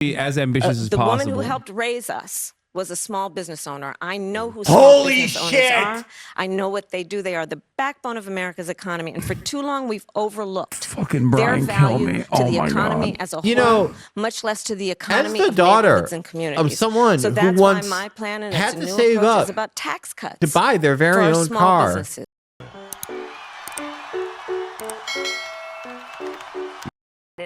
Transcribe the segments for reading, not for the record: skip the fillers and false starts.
be as ambitious as the possible. woman who helped raise us was a small business owner. I know who Holy small business shit! owners are. I know what they do. They are the backbone of America's economy. And for too long, we've overlooked Fucking their Brian value Kilmeade. to Oh the my economy God. as a You whole, know, much less to the economy the of daughter neighborhoods and communities. of someone so who that's once why my plan and had its to new save approach up is about tax cuts to buy their for very our own small car. businesses.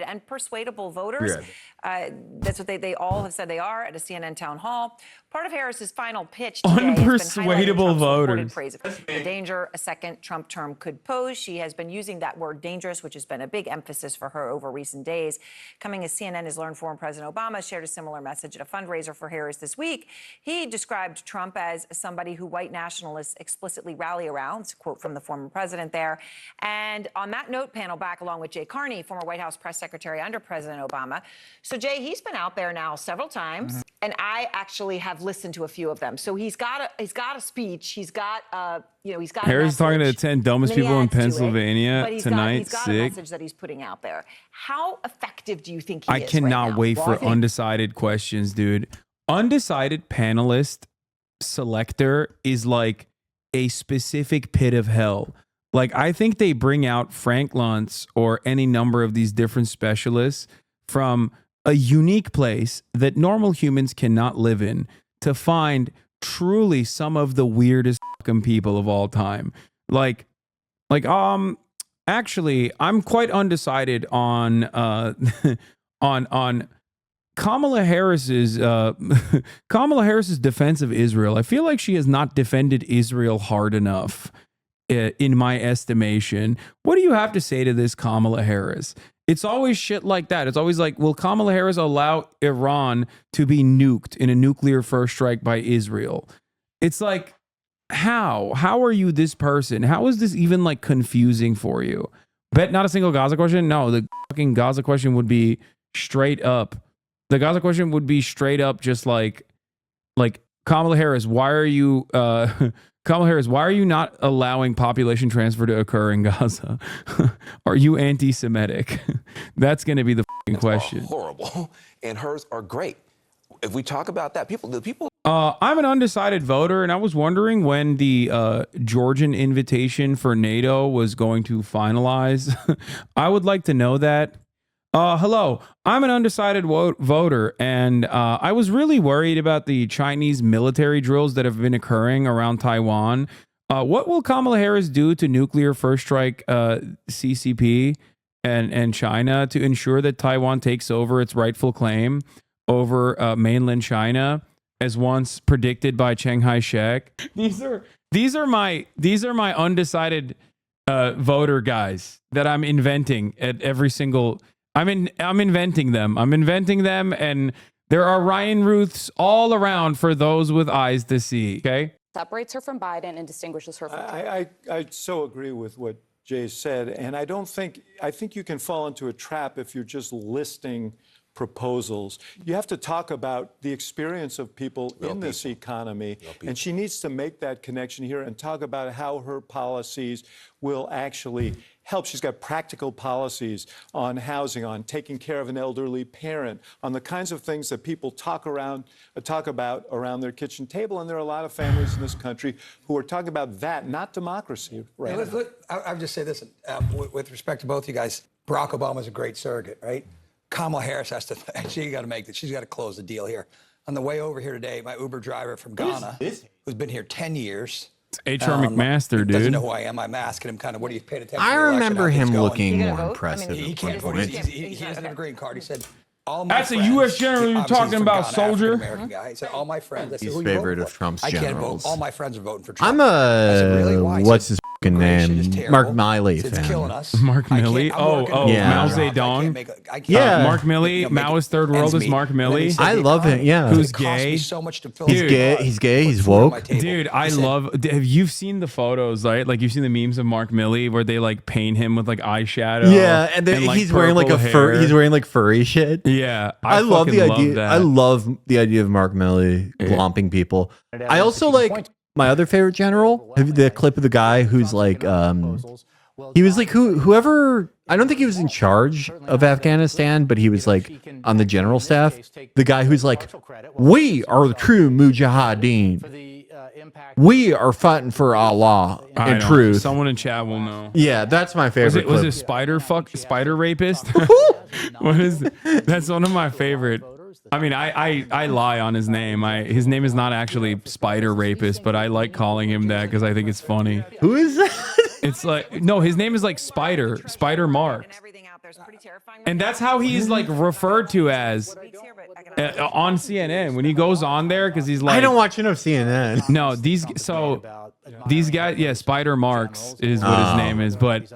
And persuadable voters. That's what they all have said they are at a CNN town hall. Part of Harris's final pitch today has been highlighting Trump's reported praise of the danger a second Trump term could pose. She has been using that word dangerous, which has been a big emphasis for her over recent days. Coming as CNN has learned, former President Obama shared a similar message at a fundraiser for Harris this week. He described Trump as somebody who white nationalists explicitly rally around. It's a quote from the former president there. And on that note, panel back along with Jay Carney, former White House press secretary under President Obama. So Jay, he's been out there now several times, and I actually have listened to a few of them. So he's got a speech. He's got he's got. Harris talking to the 10 dumbest people in Pennsylvania tonight. He's got a message that he's putting out there. How effective do you think he is? I cannot right now? wait for undecided questions, dude. Undecided panelist selector is like a specific pit of hell. Like, I think they bring out Frank Luntz or any number of these different specialists from a unique place that normal humans cannot live in to find truly some of the weirdest fucking people of all time. Actually, I'm quite undecided on on Kamala Harris's defense of Israel. I feel like she has not defended Israel hard enough, in my estimation. What do you have to say to this, Kamala Harris? It's always shit like that. It's always like, will Kamala Harris allow Iran to be nuked in a nuclear first strike by Israel? It's like, how are you this person? How is this even like confusing for you? Bet not a single Gaza question? No, the fucking Gaza question would be straight up. The Gaza question would be straight up just like Kamala Harris, why are you Kamala Harris, why are you not allowing population transfer to occur in Gaza? Are you anti-Semitic? That's going to be the fucking question. Horrible, and hers are great. If we talk about that, the people. I'm an undecided voter, and I was wondering when the Georgian invitation for NATO was going to finalize. I would like to know that. Hello, I'm an undecided voter, and I was really worried about the Chinese military drills that have been occurring around Taiwan. What will Kamala Harris do to nuclear first strike CCP and China to ensure that Taiwan takes over its rightful claim over mainland China, as once predicted by Chiang Kai-shek? These are my undecided voter guys that I'm inventing at every single. I'm inventing them. And there are Ryan Ruths all around for those with eyes to see. Okay. Separates her from Biden and distinguishes her from. I so agree with what Jay said, and I think you can fall into a trap if you're just listing proposals. You have to talk about the experience of people in this economy, and she needs to make that connection here and talk about how her policies will actually help. She's got practical policies on housing, on taking care of an elderly parent, on the kinds of things that people talk about around their kitchen table. And there are a lot of families in this country who are talking about that, not democracy. Right. I'll just say this, with respect to both you guys, Barack Obama's a great surrogate, right? Kamala Harris has to, she's got to close the deal here. On the way over here today, my Uber driver from Ghana, who's been here 10 years. It's H.R. McMaster, dude. Doesn't know who I am. I'm asking him kind of, what are you paying attention to? I remember him looking more impressive. He can't vote. He doesn't have a green card. He said, that's a U.S. general you're talking about, soldier. American guy. He said, all my friends. I said, He's who favorite of Trump's generals. I can't vote. All my friends are voting for Trump. I'm a, what's his fucking name? Mark Milley fan. It's killing us. Mark Milley? Oh, yeah. Mao Zedong? Yeah. Mark Milley, Maoist Third World is Mark Milley. I love him, yeah. Who's gay? He's gay, he's woke. Dude, have you seen the photos, right? Like, you've seen the memes of Mark Milley where they like paint him with like eyeshadow. Yeah, and then he's wearing like he's wearing like furry shit. Yeah. I love the idea. I love the idea of Mark Milley glomping people. I also like my other favorite general. The clip of the guy who's like, he was like whoever I don't think he was in charge of Afghanistan, but he was like on the general staff. The guy who's like, we are the true mujahideen. We are fighting for Allah and truth. Someone in chat will know. Yeah, that's my favorite. Was it spider rapist? What is it? That's one of my favorite. I mean, I lie on his name. His name is not actually Spider Rapist, but I like calling him that because I think it's funny. Who is that? It's like, no, his name is like Spider Mark. And that's how he's like referred to as on CNN when he goes on there, because he's like, I don't watch enough CNN. No, these guys, yeah, Spider Marks is what his name is, but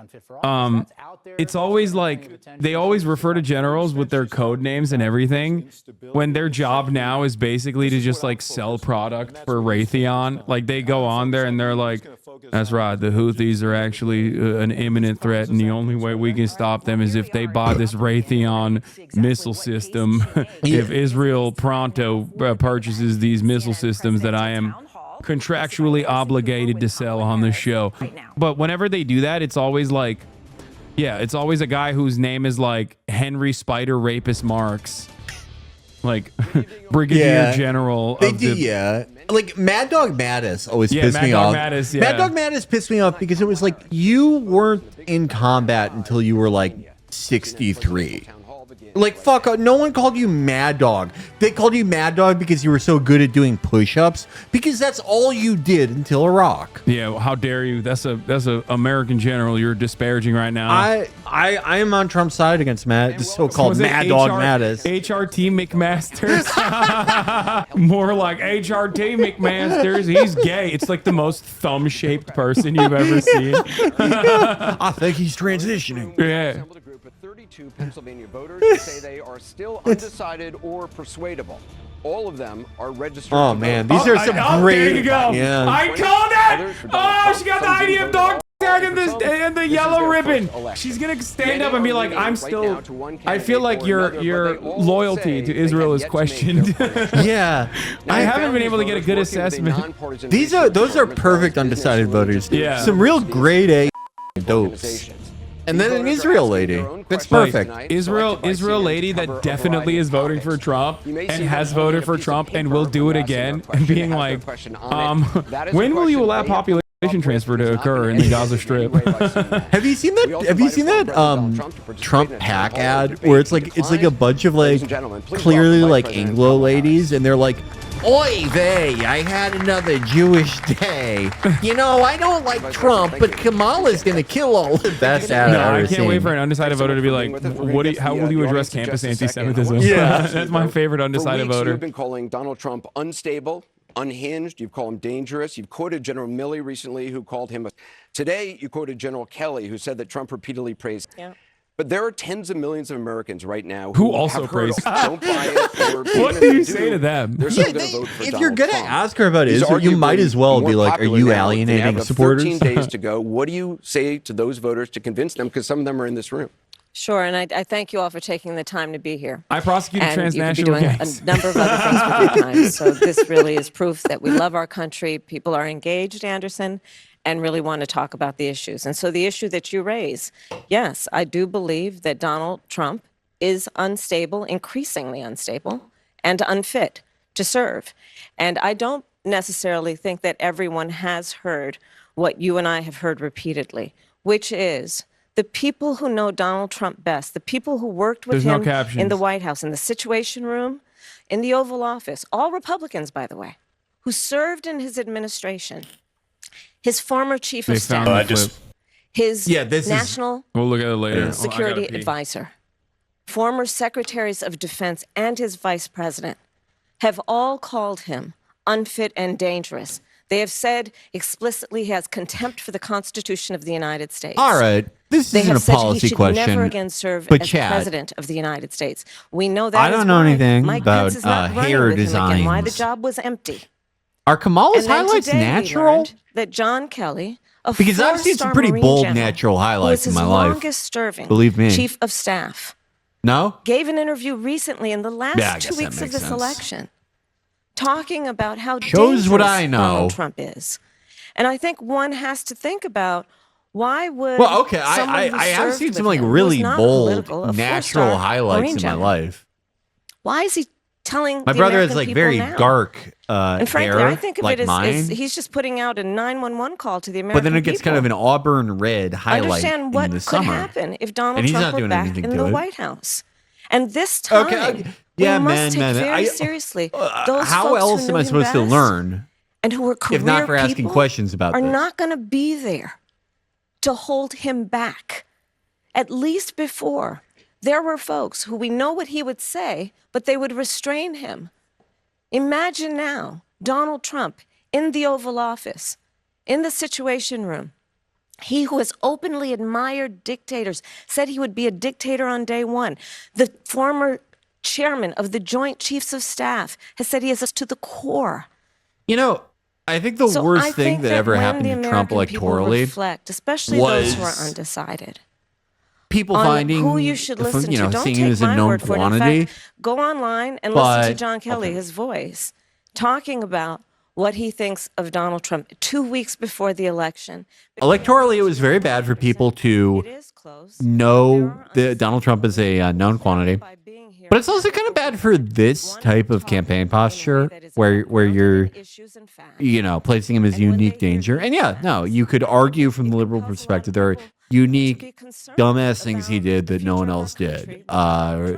it's always like they always refer to generals with their code names and everything when their job now is basically to just like sell product for Raytheon. Like they go on there and they're like, that's right, the Houthis are actually an imminent threat, and the only way we can stop them is if they buy this Raytheon missile system. If Israel pronto purchases these missile systems that I am contractually obligated to sell on the show. But whenever they do that, it's always like, yeah, it's always a guy whose name is like Henry Spider Rapist Marks. Like Brigadier General of yeah. Like Mad Dog Mattis always pissed me off. Mad Dog Mattis pissed me off because it was like you weren't in combat until you were like 63. Like, fuck, no one called you Mad Dog. They called you Mad Dog because you were so good at doing push-ups, because that's all you did until Iraq. Yeah, well, how dare you? That's a American general you're disparaging right now. I am on Trump's side against the so-called Mad Dog Mattis. HRT McMasters. More like HRT McMasters. He's gay. It's like the most thumb-shaped person you've ever seen. I think he's transitioning. Yeah. 32 Pennsylvania voters who say they are still undecided or persuadable. All of them are registered. Oh man, these are some great. There you go. Yeah. I called it. Oh, she got the idea of dog tag and the yellow ribbon. She's gonna stand up and be like, "I'm still." I feel like your loyalty to Israel is questioned. Yeah, I haven't been able to get a good assessment. Those are perfect undecided voters. Yeah, some real grade A dopes. And then an Israel lady. That's perfect. Israel lady that definitely is voting for Trump and has voted for Trump and will do it again, and being like, when will you allow population transfer to occur in the Gaza Strip? Have you seen that? Have you seen that Trump PAC ad where it's like a bunch of like clearly like Anglo ladies, and they're like, "Oy vey, I had another Jewish day. You know, I don't like Trump, but Kamala's gonna kill all the best ad No, I've I ever can't seen." wait for an undecided voter to be like, how will you address campus anti-Semitism? Yeah. That's my favorite undecided voter. You've been calling Donald Trump unstable, unhinged. You've called him dangerous. You've quoted General Milley recently, who called him Today, you quoted General Kelly, who said that Trump repeatedly praised. Yeah. But there are tens of millions of Americans right now who also praise. Don't buy it. Or what do you say to them? They're still going to vote for if Donald you're going to Trump. ask her about Israel, you might as well be like, "Are you alienating supporters?" 13 days to go. What do you say to those voters to convince them? Because some of them are in this room. Sure, and I thank you all for taking the time to be here. I prosecuted transnational doing gangs. a number of other things with your time. So this really is proof that we love our country. People are engaged, Anderson, and really want to talk about the issues. And so the issue that you raise, yes, I do believe that Donald Trump is unstable, increasingly unstable, and unfit to serve. And I don't necessarily think that everyone has heard what you and I have heard repeatedly, which is the people who know Donald Trump best, the people who worked with him in the White House, in the Situation Room, in the Oval Office, all Republicans, by the way, who served in his administration, his former chief of staff, his national we'll look at it later. security advisor, former secretaries of defense, and his vice president have all called him unfit and dangerous. They have said explicitly he has contempt for the Constitution of the United States. All right. This isn't a policy question. He should never again serve but as Chad, president of the United States. We know that. I don't know anything Mike about Pence is not hair running with him designs. again. Why the job was empty. Are Kamala's And then highlights today we natural? learned that John Kelly, a Because I've seen some four-star pretty Marine bold general, natural highlights who in was my his life. longest-serving Believe me. chief of staff, No? gave an interview recently in the last Yeah, I 2 guess that weeks of makes this sense. election, talking about how Shows what dangerous I know. Donald Trump is. And I think one has to think about Why would Well, okay, someone who I have served seen with some like him, who really is not bold political, a natural four-star highlights Marine in my general, life. why is he telling My the brother American has like people very now? dark And frankly, hair, I think of like it as mine. he's just putting out a 911 call to the American But then it gets kind of an auburn red highlight Understand in what the could summer. happen if Donald And he's Trump not were doing back anything in to the it. White House. And this time, Okay, yeah, we must take man. very seriously those How folks else who am knew I him supposed to best learn and who were career if not for asking people questions about are this? not going to be there to hold him back. At least before, there were folks who we know what he would say, but they would restrain him. Imagine now Donald Trump in the Oval Office, in the Situation Room. He who has openly admired dictators, said he would be a dictator on day one. The former chairman of the Joint Chiefs of Staff has said he is to the core. You know, I think the So worst I thing think that ever when happened the to Trump American people electorally reflect, especially those who are was undecided, people on finding, who you should listen you know, to. Don't seeing him take as a my known word for it. In quantity. fact, go online and But- listen to John Kelly, his voice, talking about what he thinks of Donald Trump 2 weeks before the election. Electorally, it was very bad for people to It is close. know that Donald Trump is a known quantity. By being here, But it's also kind of bad for this type of campaign posture where you're, you know, placing him as unique danger. And yeah, no, you could argue from the liberal perspective there are unique dumbass things he did that no one else did.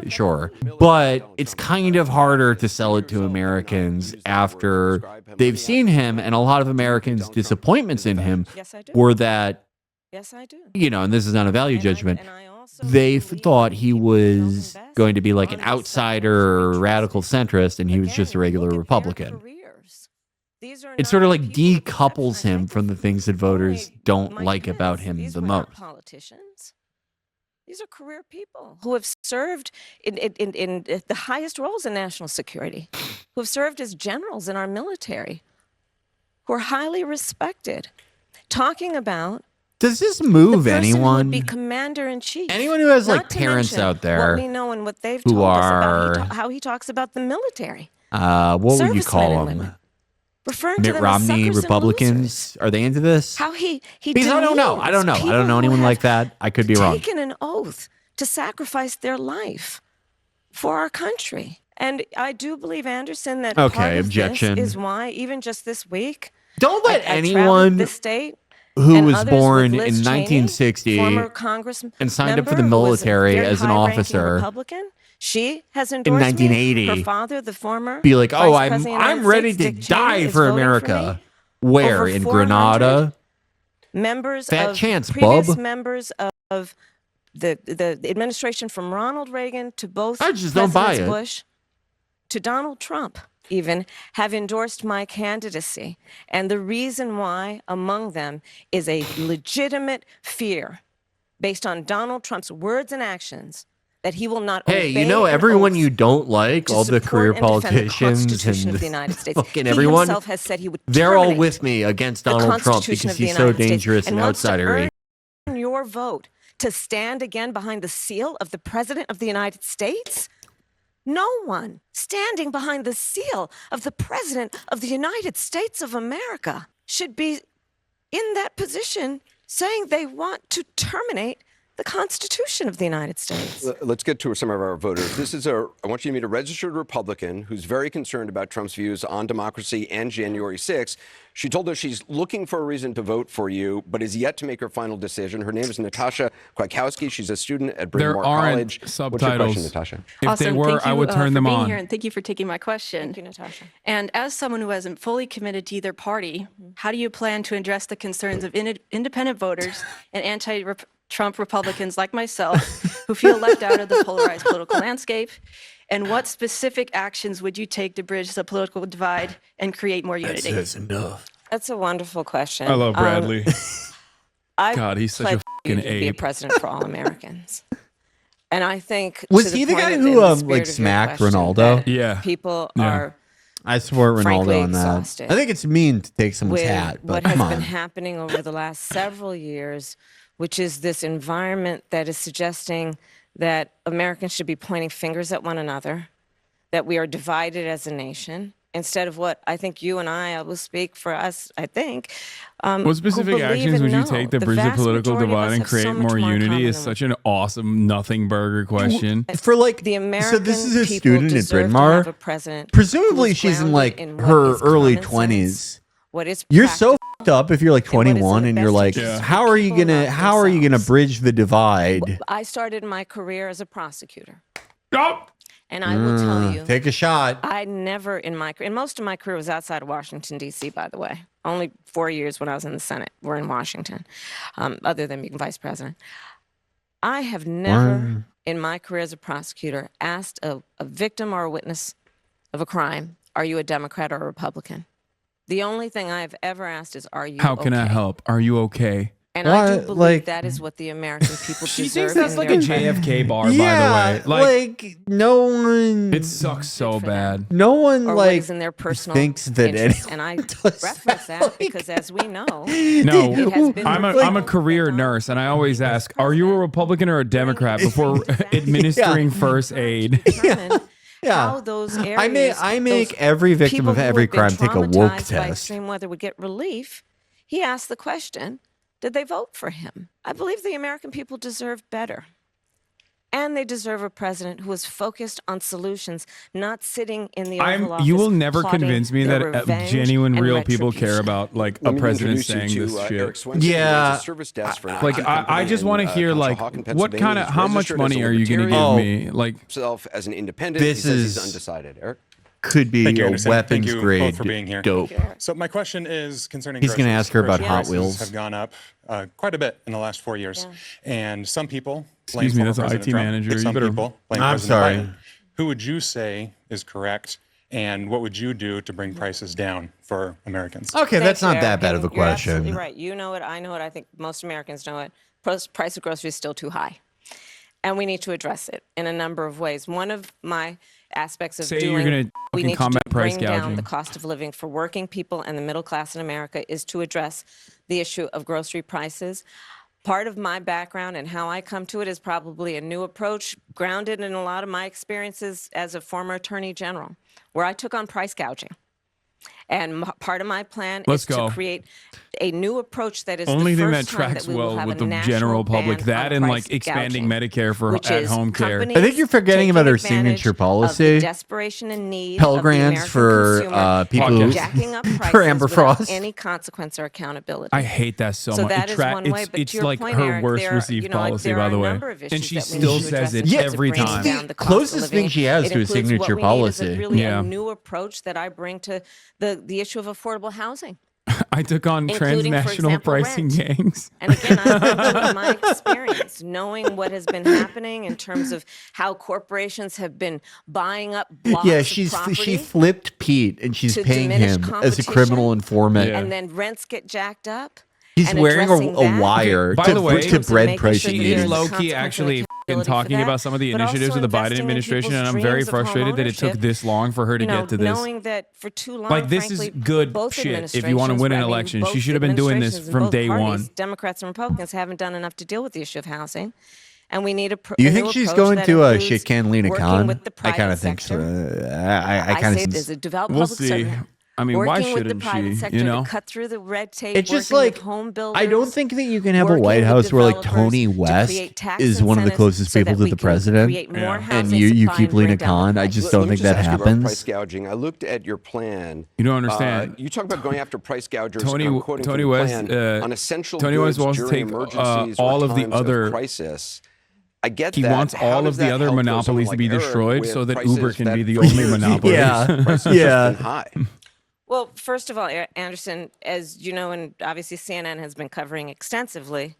Sure. But it's kind of harder to sell it to Americans after they've seen him, and a lot of Americans' disappointments in him were that, yes, I do. you know, and this is not a value judgment, And I also they believe thought that he people who know him was best going to be like an on this outsider or radical centrist, and he was just a regular look at their Republican. careers. These are It sort of not like people with decouples exception. I him think from the things that voters only don't Mike like about Pence, him these the were not most. politicians. These are career people who have served in the highest roles in national security, who have served as generals in our military, who are highly respected. Talking about Does this the move person who anyone? would be commander in chief. Anyone who has like Not to parents mention out there what we know and what they've who told us are, about how he talks about the military. what would you servicemen call and them? women, referring to Mitt them as Romney suckers and losers. Republicans? Are they into this? How he Because I don't know. I don't know. I demeans don't know people anyone who like have that. I could be wrong. taken an oath to sacrifice their life for our country. And I do believe, Anderson, that Okay, part of objection. this is why, even just this week, Don't let I traveled anyone this state who and was others with born Liz in Cheney, 1960 former Congressman and signed up for the member who was a military very as an high-ranking officer Republican. She has in endorsed 1980 me. Her father, the former be like, oh, Vice I'm President of the United ready States, to Dick Cheney, die is for voting America. me. Where? Over In 400 Grenada? members Fat of chance, previous bub. members of the administration, from Ronald Reagan to both I just don't buy Presidents it. Bush to Donald Trump, even, have endorsed my candidacy. And the reason why, among them, is a legitimate fear based on Donald Trump's words and actions that he will not Hey, obey you know an everyone oath you don't like, to all the support career and defend the politicians Constitution and of the United States. fucking He everyone, himself has said he would they're all terminate with me against the Donald Trump Constitution because of the he's so United States dangerous and wants to outsidery. earn your vote to stand again behind the seal of the President of the United States? No one standing behind the seal of the President of the United States of America should be in that position saying they want to terminate the Constitution of the United States. Let's get to some of our voters. I want you to meet a registered Republican who's very concerned about Trump's views on democracy and January 6th. She told us she's looking for a reason to vote for you, but is yet to make her final decision. Her name is Natasha Kwiatkowski. She's a student at Bryn Mawr College. Subtitles. What's your question, Natasha? If Awesome. they were, Thank you, I would turn for them being on. here, and thank you for taking my question. Thank you, Natasha. And as someone who hasn't fully committed to either party, how do you plan to address the concerns of independent voters and anti-Trump Republicans like myself who feel left out of the polarized political landscape? And what specific actions would you take to bridge the political divide and create more unity? That's enough. That's a wonderful question. I love Bradley. I God, he's such a pledge you fucking to be a ape. president for all Americans. And I think Was to he the point guy of- who, in the like, spirit of your smacked question, Ronaldo? that Yeah. People Yeah. are I support frankly Ronaldo on that. exhausted I think it's mean to take someone's with hat, but what come has on. been happening over the last several years, which is this environment that is suggesting that Americans should be pointing fingers at one another, that we are divided as a nation, instead of what I think you and I will speak for us, I think. What specific actions would you take to bridge the political divide and create more unity is such an awesome nothing burger question. For like, the American so this is a people student at deserve Bryn to have Mawr. a president Presumably who is she's in grounded like in what her is early common 20s. sense, what is You're so practical, fucked up if you're like and what is in 21 the and you're best like, interest of how are you people, gonna not how are you gonna themselves. bridge the divide? I started my career as a prosecutor. Oh! And I will tell you, Take a shot. I never in most of my career was outside of Washington, D.C., by the way. Only 4 years when I was in the Senate were in Washington, other than being vice president. I have never in my career as a prosecutor asked a victim or a witness of a crime, are you a Democrat or a Republican? The only thing I've ever asked is, are you How can I okay? help? Are you okay? And I do What? believe Like- that is what the American people She deserve. thinks that's in like their a president. JFK bar, Yeah, by the way. like no one. It sucks so for them. bad. No one Or what like is in their personal thinks that interest. anyone And I does reference that like- because, as we know, No, it has been I'm a revealed career that nurse, and I always ask, are you a Republican or a Democrat before administering first aid? determine Yeah. how those areas, I make those every victim people of who every have been crime take a woke traumatized by test. extreme weather would get relief. He asked the question, did they vote for him? I believe the American people deserve better. And they deserve a president who is focused on solutions, not sitting in the Oval Office You will never plotting convince me their that revenge genuine, and real people care retribution. about like Let a me president introduce saying you this to, shit. Eric Swenson, Yeah. who runs a service desk for an Like IT I company just in, want to hear like Conshohocken, what kind of Pennsylvania. how He's much registered as money a are you going to libertarian. give me? Like Himself as an independent. This he says is- he's undecided. Eric? Could be Thank you, a Anderson. weapons Thank you grade both for being here. dope. So my question is concerning He's gonna groceries. ask her about Grocery Hot prices Wheels. have gone up quite a bit in the last 4 years. And some people blame Excuse me, former that's an President IT Trump, manager. and You some better- people blame I'm President sorry. Biden. Who would you say is correct? And what would you do to bring prices down for Americans? Okay, Thank that's you, not Eric, that bad of a and you're absolutely question. right. You know it. I know it. I think most Americans know it. Price of groceries is still too high. And we need to address it in a number of ways. One of my aspects of Say doing you're gonna we fucking need to combat price bring down gouging. the cost of living for working people and the middle class in America is to address the issue of grocery prices. Part of my background and how I come to it is probably a new approach grounded in a lot of my experiences as a former attorney general, where I took on price gouging. And part of my plan Let's is go. to create a new approach that is Only the thing first that time tracks that we will well have with a the national general public. ban That on and price like expanding gouging, Medicare for which at is home care. I think you're forgetting taking about our advantage signature of policy. the desperation and need Pell of the Grants American for consumer, people and who- jacking up prices for Amber without Frost. any consequence or accountability. I hate that so So much. that is one way, but It's to your like point, her Eric, worst there- received you know, policy, there by are the a way. number of And issues she that we still need to says address it in terms of every bringing time. down the cost of Closest thing living. she has It to a includes signature what we need is policy. really Yeah. a new approach that I bring to the issue of affordable housing. I took on Including, for transnational example, pricing rent. gangs. And again, I my experience, knowing what has been happening in terms of how corporations have been buying up blocks Yeah, of she property flipped Pete and she's to paying diminish him as a criminal competition, informant. Yeah. and then rents get jacked up. He's and wearing addressing a that. wire By to, the way, to bread making price sure She that is there's a low key consequence and actually accountability for talking that, about some of the but initiatives also of the Biden investing in administration, and people's I'm very dreams of frustrated that it took homeownership. this long for her to You know, get to this. knowing that for too long, Like, this is frankly, good both shit if you wanna administrations, win an I mean, election. She both should have been doing this administrations in from both day parties, one. Democrats and Republicans haven't done enough to deal with the issue of housing. And we need a Do you a think new she's approach going that to includes shit can Lena working Khan? with the I kind private of think so. sector. I I kind say of it as a devout We'll public see. servant. I mean, why Working with the shouldn't private she? sector You know, to cut through the red tape. It's just working with like home I don't builders, think that you can have a working White with House where like developers Tony to West create tax is one of the incentives closest so people that to we the can president, create more Yeah. housing and you supply keep and bring Lena down the Khan. I price. just Let don't me think just that ask you about happens. price gouging. I looked at your plan. You don't understand. You talk about going after price gougers. Tony- I'm quoting from Tony the West, plan, on essential Tony goods West wants to during take, emergencies all or of the times other- crisis. I get He that. wants How all does of the that other help for someone monopolies to like be Eric destroyed with so that prices Uber can that be the for only years monopoly. Yeah. prices have Yeah. been high. Well, first of all, Anderson, as you know, and obviously CNN has been covering extensively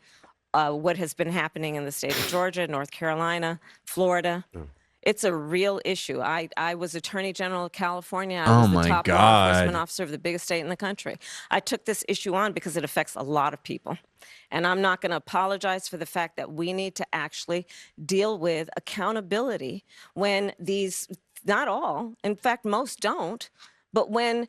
what has been happening in the state of Georgia, North Carolina, Florida. It's a real issue. I was Attorney General of California. I Oh was my the top law God. enforcement officer of the biggest state in the country. I took this issue on because it affects a lot of people. And I'm not going to apologize for the fact that we need to actually deal with accountability when these, not all, in fact, most don't, but when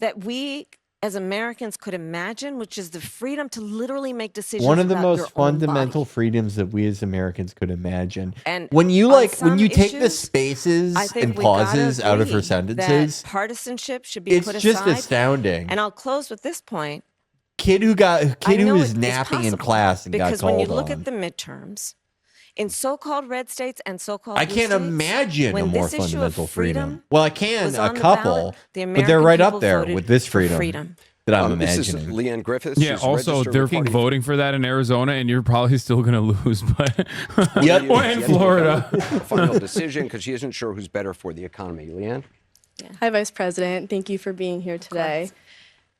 that we as Americans could imagine, which is the freedom to literally make decisions One of the about your most own fundamental body. freedoms that we as Americans could imagine. And when you on some when you take the issues, spaces I think and we've gotta pauses out of her agree sentences, that partisanship should be it's put just aside. astounding. And I'll close with this point. Kid who know was it is napping in possible, class and got because when you called look on. at the midterms, in so-called red states and so-called I blue can't states, imagine a when more this issue of fundamental freedom. Well, I can was a on the couple, ballot, the but they're American right up people there voted with this for freedom that I'm This is imagining. Leanne Griffiths. Yeah. She's Also, registered they're Republican. voting for that in Arizona, and you're probably still going to lose. But Yep. or in Florida. A final decision because she isn't sure who's better for the economy. Leanne? Hi, Vice President. Thank you for being here today.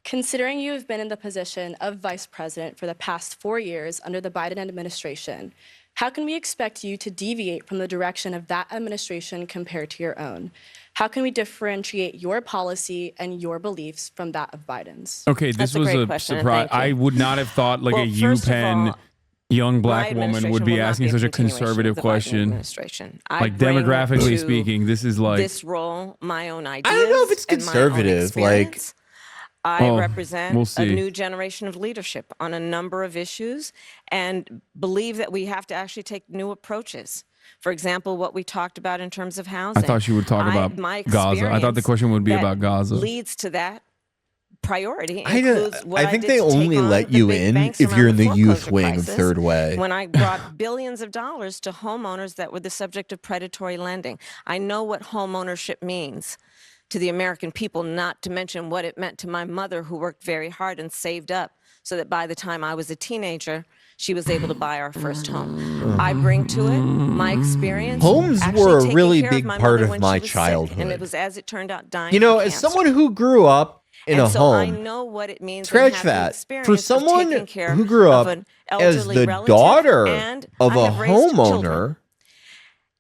Considering you have been in the position of Vice President for the past 4 years under the Biden administration, how can we expect you to deviate from the direction of that administration compared to your own? How can we differentiate your policy and your beliefs from that of Biden's? Okay, this That's a was great a question, and surprise. thank you. I would not have thought like Well, a first of UPenn all, young black my woman would administration be will not asking be such a continuation of conservative the Biden question. administration. I Like bring demographically to speaking, this is like this role my own ideas. I don't know if it's and my own conservative. Like, experience. I Oh, represent we'll a see. new generation of leadership on a number of issues and believe that we have to actually take new approaches. For example, what we talked about in terms of housing. I thought you would talk about my Gaza. I thought the experience question would be that about Gaza. leads to that priority. I includes what think did they to take only on let the you big in banks if around you're in the youth foreclosure wing of crisis, Third Way. when I brought billions of dollars to homeowners that were the subject of predatory lending. I know what homeownership means to the American people, not to mention what it meant to my mother, who worked very hard and saved up so that by the time I was a teenager, she was able to buy our first home. I bring to it my experience. Homes actually were a taking really care big my part mother of when my she was sick, childhood. and it was, as it turned out, dying You know, from as cancer. someone who grew up in And a so I home, know what it means. scratch and have the that. experience For of someone taking care who grew of up an as elderly the relative, daughter and of I a have raised children. homeowner,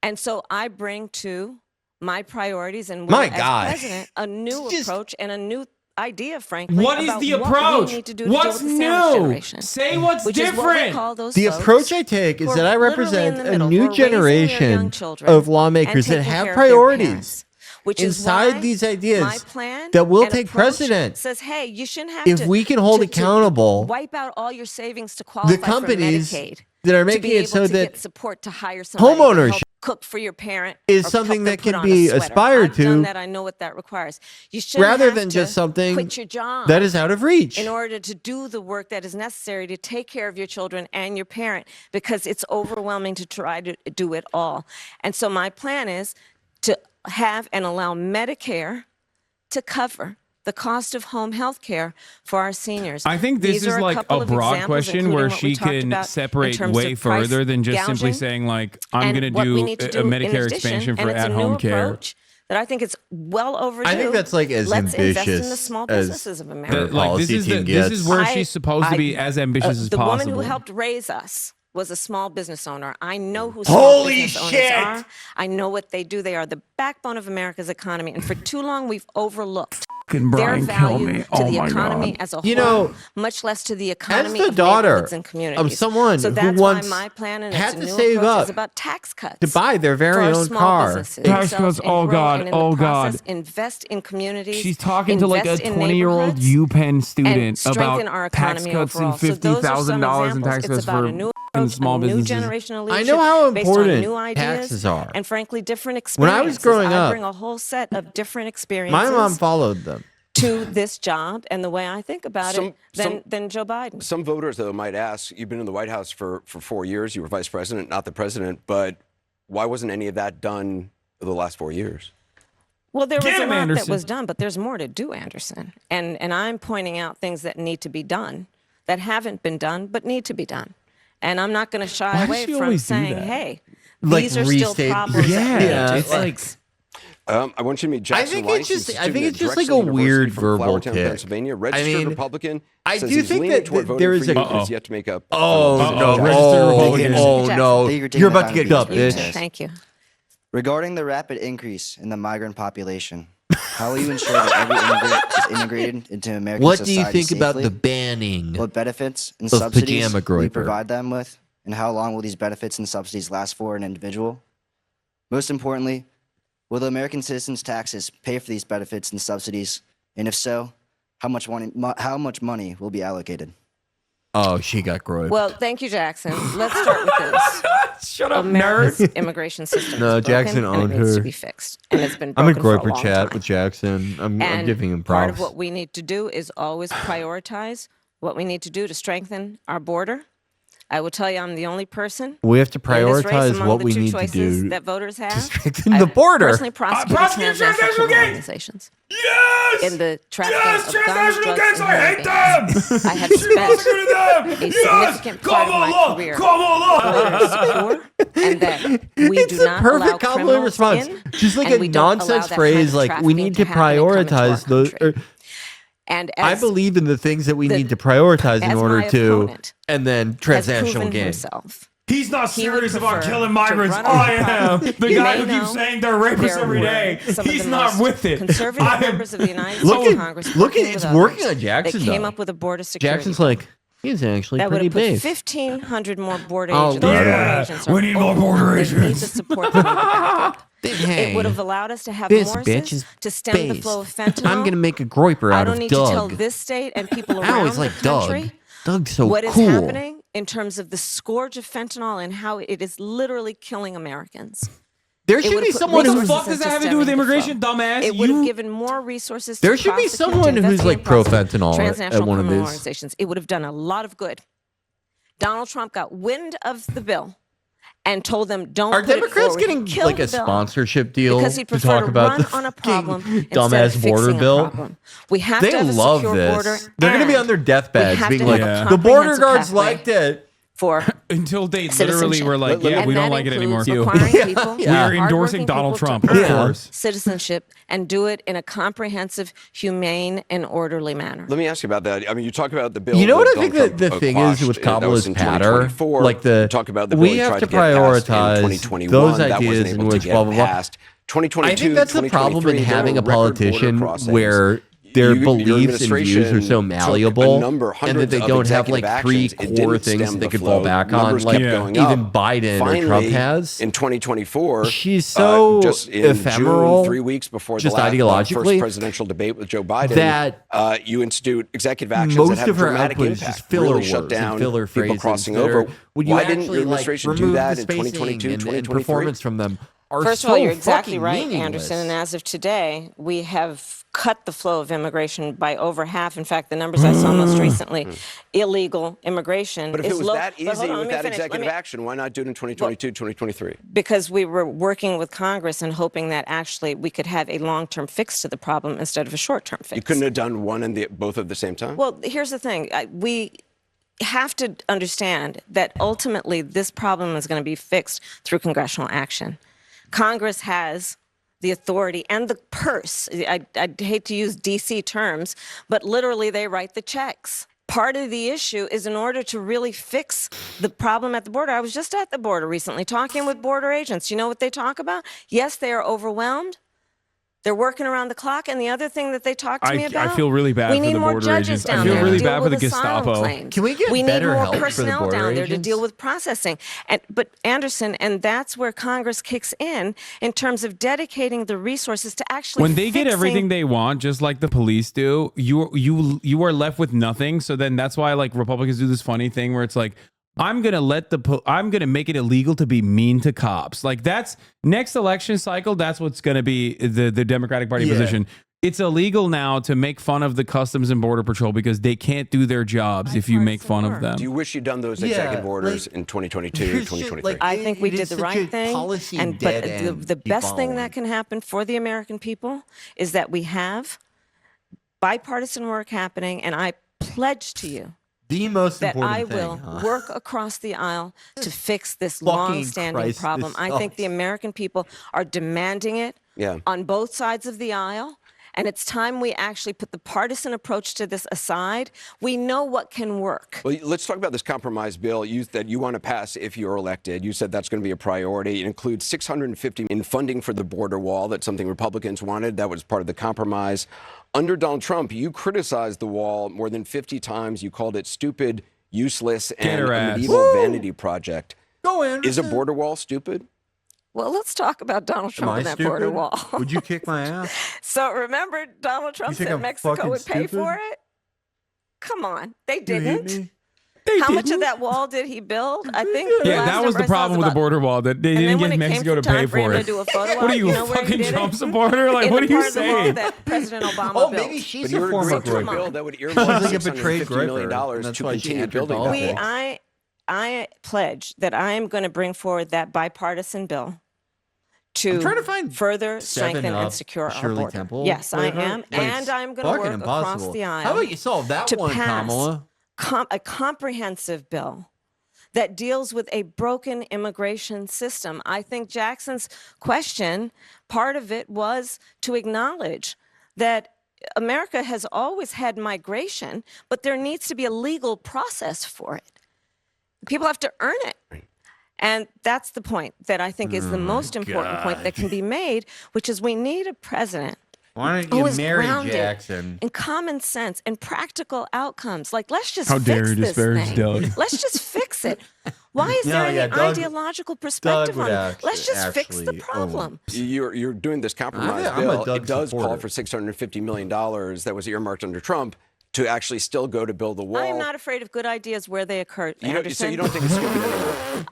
And so I bring to my priorities and My will, as God. president, a new Just- approach and a new idea, frankly, What is about the what approach? we need to do to What's deal with the sandwich new? generation. Say what's which Is what we different. call those the folks approach I take is who that are I literally represent in the a middle, who new are raising their generation young children of and lawmakers that taking have care of their priorities parents, which is inside why these ideas my plan that will and take approach precedent. says, hey, you shouldn't have If to, we can hold to accountable wipe out all your savings to qualify the companies for Medicaid, that are to making be it able so to that get support to hire somebody to homeownership help cook for your parent is or something help that them put can on a be sweater. aspired I've done to that. I know what that requires. You shouldn't rather have than to just something quit your job that is out of reach. in order to do the work that is necessary to take care of your children and your parent, because it's overwhelming to try to do it all. And so my plan is to have and allow Medicare to cover the cost of home health care for our seniors. I think this These is are like couple a of broad examples, question where including what we she talked can about in separate terms way of price further than just simply gouging. saying like, I'm And going to what we do need to a do in Medicare addition, expansion for and it's a new at-home care. approach that I think it's well overdue. I think that's like as Let's invest in the ambitious small as businesses of her America. Like, this policy is team this gets. is where she's supposed to be as ambitious as the possible. woman who helped raise us was a small business owner. I know who small Holy business shit! owners are. I know what they do. They are the backbone of America's economy. And for too long, we've overlooked Fucking their Brian, kill value me. to Oh the my economy God. as a You whole, know, much less to the economy the of daughter neighborhoods and communities. of someone so who that's once why my plan and had its to new save approach up is about tax cuts to buy their for very our own small car. businesses. Tax themselves cuts, and oh grow, God, and in the oh process, God. invest in communities. She's talking to like a invest in 20-year-old neighborhoods, UPenn student and strengthen about our tax economy cuts overall. and So those are some $50,000 in examples. tax It's cuts about for a new fucking approach, small a new businesses. generation of I leadership know how based on important new ideas taxes are. and frankly different When experiences. I was growing I up, bring a whole set of different experiences my mom followed them. to this job and the way I think about it than Joe Biden. Some voters, though, might ask, you've been in the White House for 4 years. You were vice president, not the president. But why wasn't any of that done the last 4 years? Well, there was Get a him, lot Anderson. that was done, but there's more to do, Anderson. And I'm pointing out things that need to be done, that haven't been done, but need to be done. And I'm not going to shy Why does away she from always do saying, that? hey, Like these are still restate- problems Yeah, that need to it's be like fixed. I want you to meet Jackson think Weiss. it's He's just- a I think student it's at just like Drexel a University weird from verbal Flourtown, kick. Pennsylvania. I Registered mean, Republican. I says do he's think leaning that toward there voting is for you, a- but he's yet to make up. Oh Uh-oh. no! Registered Republican. Oh no! You're about to get dumped, You too. bitch. Thank you. Regarding the rapid increase in the migrant population, how will you ensure that every immigrant is integrated into American What do society you think about safely? the banning What benefits and of subsidies pajama will you groiper? provide them with? And how long will these benefits and subsidies last for an individual? Most importantly, will the American citizens' taxes pay for these benefits and subsidies? And if so, How much money will be allocated? Oh, she got groyped. Well, thank you, Jackson. Let's start with this. Shut up, America's nerd. immigration system No, is broken, Jackson and owned it needs her. to be fixed. And it's been I'm in broken for a groyper long chat time. with Jackson. I'm And giving him part props. of what we need to do is always prioritize what we need to do to strengthen our border. I will tell you, I'm the only person. We have to in this race prioritize among what the we two need to choices do that voters have. to strengthen the border. Personally prosecuted prosecute transnational transnational criminal gangs. organizations. Yes! In the trafficking Yes, of guns, transnational drugs, gangs, and I human hate them! beings. I have She spent prosecuted them! a Yes! significant part of my Kamala! career Kamala! secure, and that we It's do the not allow perfect compliment criminals response. in, Just like and a we don't allow nonsense that phrase, kind of like we trafficking need to happen and come into our prioritize those. country. And I as believe in the things that we need to prioritize in as order my to, opponent and then has transnational proven gangs. himself. He's not He would serious about prefer killing to migrants. run I over am. the The You guy may who keeps know saying they're rapists there every were day. some of He's the not most with it. conservative I am- members of the United Look States at- Congress look at- working it's with working others on Jackson, that came though. up with a border security Jackson's bill like, he's actually that would pretty have put big. 1,500 more border Oh, agents. Those yeah. border agents We are need more old. border They need agents. the support from the backup. Hey, It would have allowed us to have this more bitch is to stem the based. flow of fentanyl. I'm gonna make a groyper I out don't of need to tell Doug. this state and people I around always the like country Doug. Doug's so what is cool. happening in terms of the scourge of fentanyl and how it is literally killing Americans. There It should would be have put someone What the who's. resources fuck does that into have to do with stemming the immigration, flow. dumbass? It would You- have given more resources There to should be prosecute, someone to who's investigate like and prosecute pro-fentanyl at transnational one of criminal these. organizations. It would have done a lot of good. Donald Trump got wind of the bill and told them, don't Are put it Democrats forward. getting Kill like the a bill. sponsorship deal Because he'd to prefer talk to about run the on a fucking problem instead dumbass of border fixing a bill? problem. We have They to have a love secure this. border. They're going to be and on their we deathbeds have being to like, have a the border comprehensive guards pathway liked it. for Until they literally citizenship. were like, yeah, And we don't that like it anymore. includes You. requiring people, We are endorsing hardworking Donald people Trump, to of earn course. citizenship and do it in a comprehensive, humane, and orderly manner. Let me ask you about that. I mean, you talk about the bill. You know that what I think Donald the Trump thing is with quashed, that was Kamala's in patter? 2024. Like You talk about the bill we he have tried to get passed in prioritize 2021. those That wasn't ideas able in to which get blah, blah, blah. passed. 2022, I think that's the problem in 2023, there having were a record border politician crossings. where their Your beliefs and views are administration so took a malleable number, and that hundreds they of don't have like executive three actions. It core didn't things stem that they the could flow. fall back on. Numbers Like kept going even up. Biden or Trump Finally, has. in 2024, She's so just in ephemeral, June, 3 weeks before just the last, ideologically, first presidential debate with Joe Biden, that you institute executive actions most that have of her dramatic output is impact. just filler really words shut down and filler people phrases crossing that over. are, would you Why didn't actually your administration like do remove that the in spacing 2022, and 2023? performance from them? Are First so of all, you're exactly fucking right, meaningless. Anderson. And as of today, we have cut the flow of immigration by over half. In fact, the numbers I saw most recently, illegal immigration But if is it was low. that But hold easy on, let with me that finish. Let executive me- action, why not do it in 2022, 2023? Because we were working with Congress and hoping that actually we could have a long-term fix to the problem instead of a short-term fix. You couldn't have done one and both at the same time? Well, here's the thing. We have to understand that ultimately this problem is going to be fixed through congressional action. Congress has the authority and the purse. I'd hate to use DC terms, but literally they write the checks. Part of the issue is in order to really fix the problem at the border. I was just at the border recently talking with border agents. You know what they talk about? Yes, they are overwhelmed. They're working around the clock. And the other thing that they talk to me about, I feel really bad we for need the more border judges agents. down I feel there to really deal bad for the with asylum Gestapo. claims. Can we get need better more help for the personnel border down there to agents? deal with processing. But Anderson, and that's where Congress kicks in terms of dedicating the resources to actually When they get fixing- everything they want, just like the police do, you are left with nothing. So then that's why like Republicans do this funny thing where it's like, I'm gonna make it illegal to be mean to cops. Like that's next election cycle. That's what's gonna be the Democratic Party position. It's illegal now to make fun of the Customs and Border Patrol because they can't do their jobs if you make fun of them. Do you wish you'd done those executive orders in 2022, 2023? I think we it did is the such right a thing. policy But dead end the to be best thing following. that can happen for the American people is that we have bipartisan work happening, and I pledge to you The most that important I thing, will huh? work across the aisle to fix this Fucking long-standing Christ, problem. this I think sucks. the American people are demanding it Yeah. on both sides of the aisle. And it's time we actually put the partisan approach to this aside. We know what can work. Well, let's talk about this compromise bill that you want to pass if you're elected. You said that's going to be a priority. It includes $650 in funding for the border wall. That's something Republicans wanted. That was part of the compromise. Under Donald Trump, you criticized the wall more than 50 times. You called it stupid, useless, and her a ass. medieval vanity project. Go in. Is a border wall stupid? Well, let's talk about Donald Am Trump I and that stupid? border wall. Would you kick my ass? So remember, Donald Trump You think said I'm Mexico fucking would pay stupid? for it? Come on, they You hate didn't. me? How much of that wall did he build? I think. Yeah, last that was number the I saw problem with the about- border wall, that they And didn't then when get it came Mexico to time pay for him for to it. do a photo What are op, you, you a know where he fucking did Trump it? supporter? Like, In what are the you part of the wall saying? that President Obama Oh, built. maybe she's But a you're former agreeing to a Groyper. bill that would Sounds earmark like a betrayed $650 million Groyper, and to that's why she continue entered building politics. that. I pledge that I am going to bring forward that bipartisan bill I'm to trying to find further 7 strengthen Up and secure our Shirley border. Temple Yes, I flavor, am, but and it's I'm going to fucking work across impossible. the aisle. How about you solve that to one, pass Kamala? a comprehensive bill that deals with a broken immigration system. I think Jackson's question, part of it was to acknowledge that America has always had migration, but there needs to be a legal process for it. People have to earn it. And that's the point that I think is the most important point that can be made, which is we need a president Why don't who you is marry grounded Jackson? in common sense and practical outcomes. Like, let's just How fix dare you this disparage thing. Doug. Let's just fix it. Why is No, there any yeah, Doug- ideological perspective would on it? Let's just fix the actually problem. You're doing this compromise I'm a bill. Doug It does call supporter. for $650 million that was earmarked under Trump to actually still go to build the wall. I am not afraid of good ideas where they occur, You know, Anderson. so you don't think it's stupid anymore?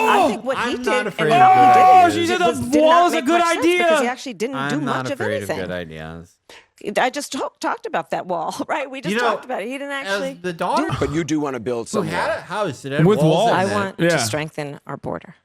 I think what he I'm did not and afraid what of he good did ideas. She said was- the did wall not is a make good much sense because idea. he actually didn't do I'm much not of afraid of anything. good ideas. I just talked about that wall, right? We just You know, talked about it. He didn't actually. As the daughter But you do want to build who some had wall. a house that had With walls. I in it. want Yeah. to strengthen our border.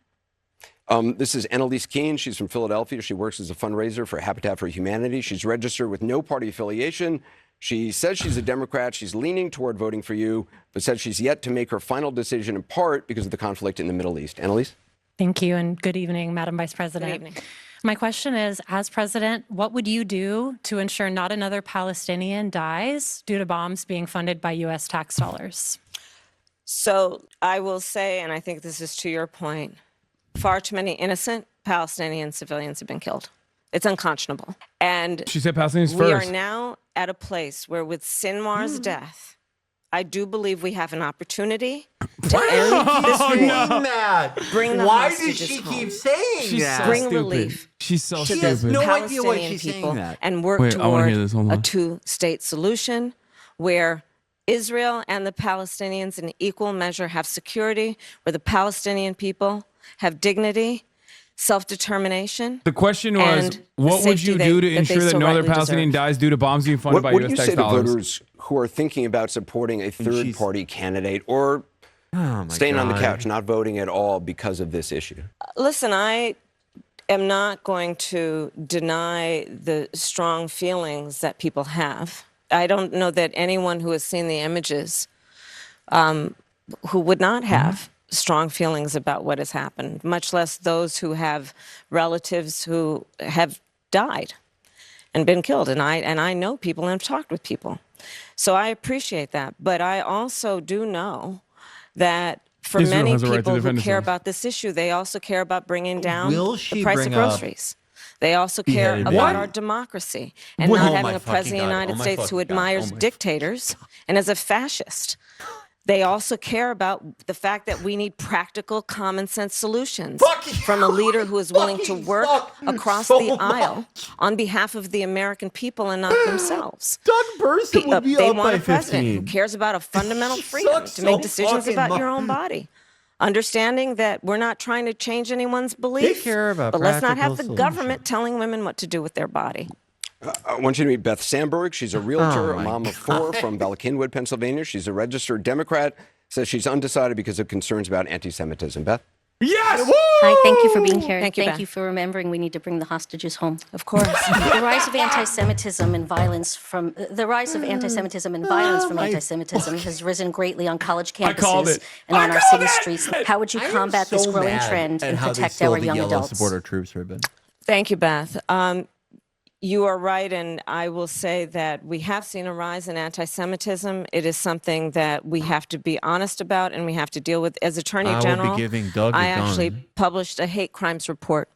This is Annalise Keene. She's from Philadelphia. She works as a fundraiser for Habitat for Humanity. She's registered with no party affiliation. She says she's a Democrat. She's leaning toward voting for you, but says she's yet to make her final decision in part because of the conflict in the Middle East. Annalise? Thank you, and good evening, Madam Vice President. Good evening. My question is, as president, what would you do to ensure not another Palestinian dies due to bombs being funded by U.S. tax dollars? So I will say, and I think this is to your point, far too many innocent Palestinian civilians have been killed. It's unconscionable. And She said Palestinians we first. are now at a place where with Sinwar's death, I do believe we have an opportunity to end this war. That. Bring the Why does hostages she home. keep saying She's that? so Bring stupid. relief She's so to has stupid. no the idea why Palestinian she's saying people that. and work Wait, I wanna toward hear this. Hold a on. two-state solution where Israel and the Palestinians in equal measure have security, where the Palestinian people have dignity, self-determination. The question was, and what would you safety do to that they ensure that so no other rightly Palestinian deserve. dies due to bombs being funded by What do U.S. you tax say to dollars? voters who are thinking about supporting a third-party candidate or staying on the God. couch, not voting at all because of this issue? Listen, I am not going to deny the strong feelings that people have. I don't know that anyone who has seen the images who would not have strong feelings about what has happened, much less those who have relatives who have died and been killed. And I know people and have talked with people. So I appreciate that. But I also do know that for Israel many has a right to people who defend care itself. about this issue, they also care about bringing down Will the she price of bring up groceries. They also care beheaded about women? our democracy and Oh not my having a fucking president of the God. United Oh my States who fucking God. admires Oh my dictators and is a fascist. They also care about the fact that we need practical, common sense solutions from a leader who is willing to work across the aisle on behalf of the American people and not themselves. Doug Burson would be They up want by a president who 15. cares about a fundamental freedom sucks to make so decisions fucking about your much. own body. Understanding that we're not trying to change anyone's belief, care about but let's not have the practical government telling women what to do with their body. I want you to meet Beth Sandberg. She's a realtor, Oh, a my mom of four from Ballackinwood, Pennsylvania. She's a registered Democrat, says she's undecided because of concerns about anti-Semitism. Beth? Yes! Hi, thank you for being here. Thank you, Beth. you for remembering we need to bring the hostages home. Of course. The rise of anti-Semitism and violence from anti-Semitism has risen greatly on college called campuses it. and on I our called city it! streets. How would you I am combat this so growing mad trend at and how they protect stole our the young yellow adults? supporter troops ribbon. Thank you, Beth. You are right, and I will say that we have seen a rise in anti-Semitism. It is something that we have to be honest about and we have to deal with. As Attorney I will be General, giving Doug a I actually gun. published a hate crimes report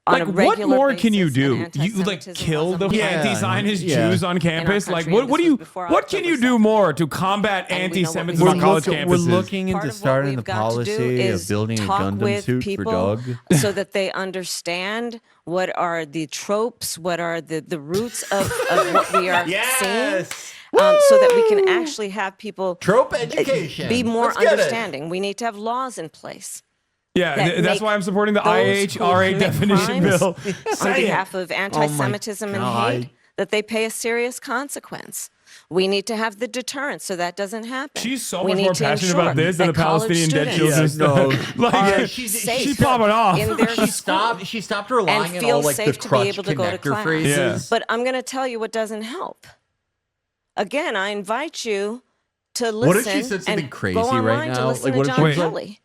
on a Like, what regular more can you basis, do? and You like anti-Semitism kill the wasn't anti-Zionist Yeah. Jews on campus? Like, country, what? and What do this was you? before What can you October do more to combat And we know what anti-Semitism we on college campuses? We're looking Part into of what starting the we've got to do policy is of building a talk Gundam with suit for people Doug. so that they understand what are the tropes, what are the roots of what we are seeing. So that we can actually have people Trope education. be more Let's get it. understanding. We need to have laws in place. Yeah, that that's make why I'm supporting the those who IHRA commit definition crimes bill. on Say it. behalf of anti-Semitism and hate, that they pay a serious consequence. We need to have the deterrence so that doesn't happen. She's so We much need more to passionate ensure about this than the that college Palestinian dead students children Yeah, stuff. no. Like, Yeah, she's popping off. in their She school stopped relying and on feel all like the safe to be crutch able to go to connector class. phrases. Yeah. But I'm going to tell you what doesn't help. Again, I invite you to listen What if she said something and crazy go online right to now? listen Like, to what if John she was like- Kelly,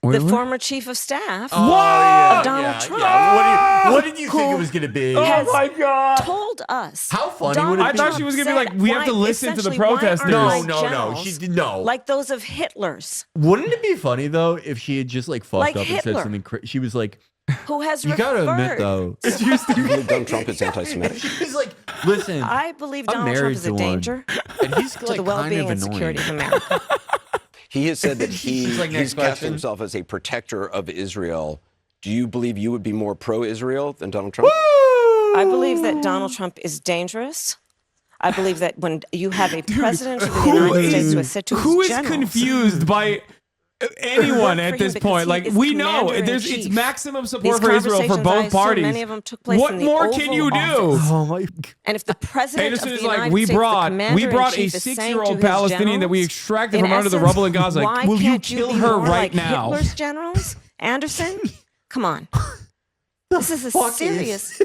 Wait, the what? former chief of staff Oh, of Donald Trump. What did you think it was going to be? has Oh my God. told us. How funny Donald would it I be? thought she was gonna be Trump like, we have said to why- listen to the essentially, why aren't protesters. my No, generals she did no. like those of Hitler's, Wouldn't it be funny though if she had just like fucked Like up and said Hitler. something? She was like, who has "You gotta admit referred- though." You believe Donald Trump is anti-Semitic? She's like, "Listen, I believe I'm Donald Trump married is a to one, danger and he's to like the kind well-being of and security of annoying." America. He has said that She's like, he's next cast question. himself as a protector of Israel. Do you believe you would be more pro-Israel than Donald Trump? I believe that Donald Trump is dangerous. I believe that when you have a president of the United States who has said to who his is generals, confused by anyone Work at for this him because point? he Like, is we know commander-in-chief. it's maximum These support for Israel for conversations, I both assume parties. many of them took place What in the more Oval can you do? Office. Oh my! And if the president Anderson of the is United like, we States, brought the a commander-in-chief is saying to 6-year-old his Palestinian that we generals, extracted in from under the essence, rubble in Gaza. Like, why will you can't kill be her more right like now? Hitler's generals, Anderson? Come on. This is a serious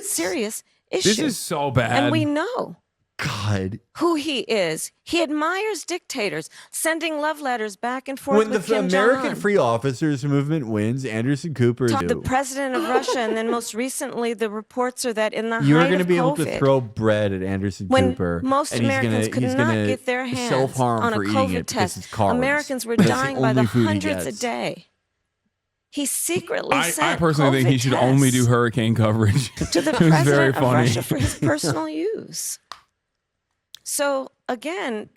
issue. This is so bad. And we know God. who he is. He admires dictators, sending love letters back and forth When with the Kim American Jong-un. Free Officers Movement wins, Anderson Cooper is The president of Russia, and then most recently, the reports are that in the You're height going to of be able COVID, to throw bread at Anderson when Cooper. most and he's Americans gonna, could he's not gonna get their hands self-harm on a for eating COVID it because test, it's carbs. Americans were That's the dying by the only food he hundreds a gets. day. He secretly I sent personally think he COVID should only do tests hurricane coverage. to the It was very president of funny. Russia for his personal use. So again,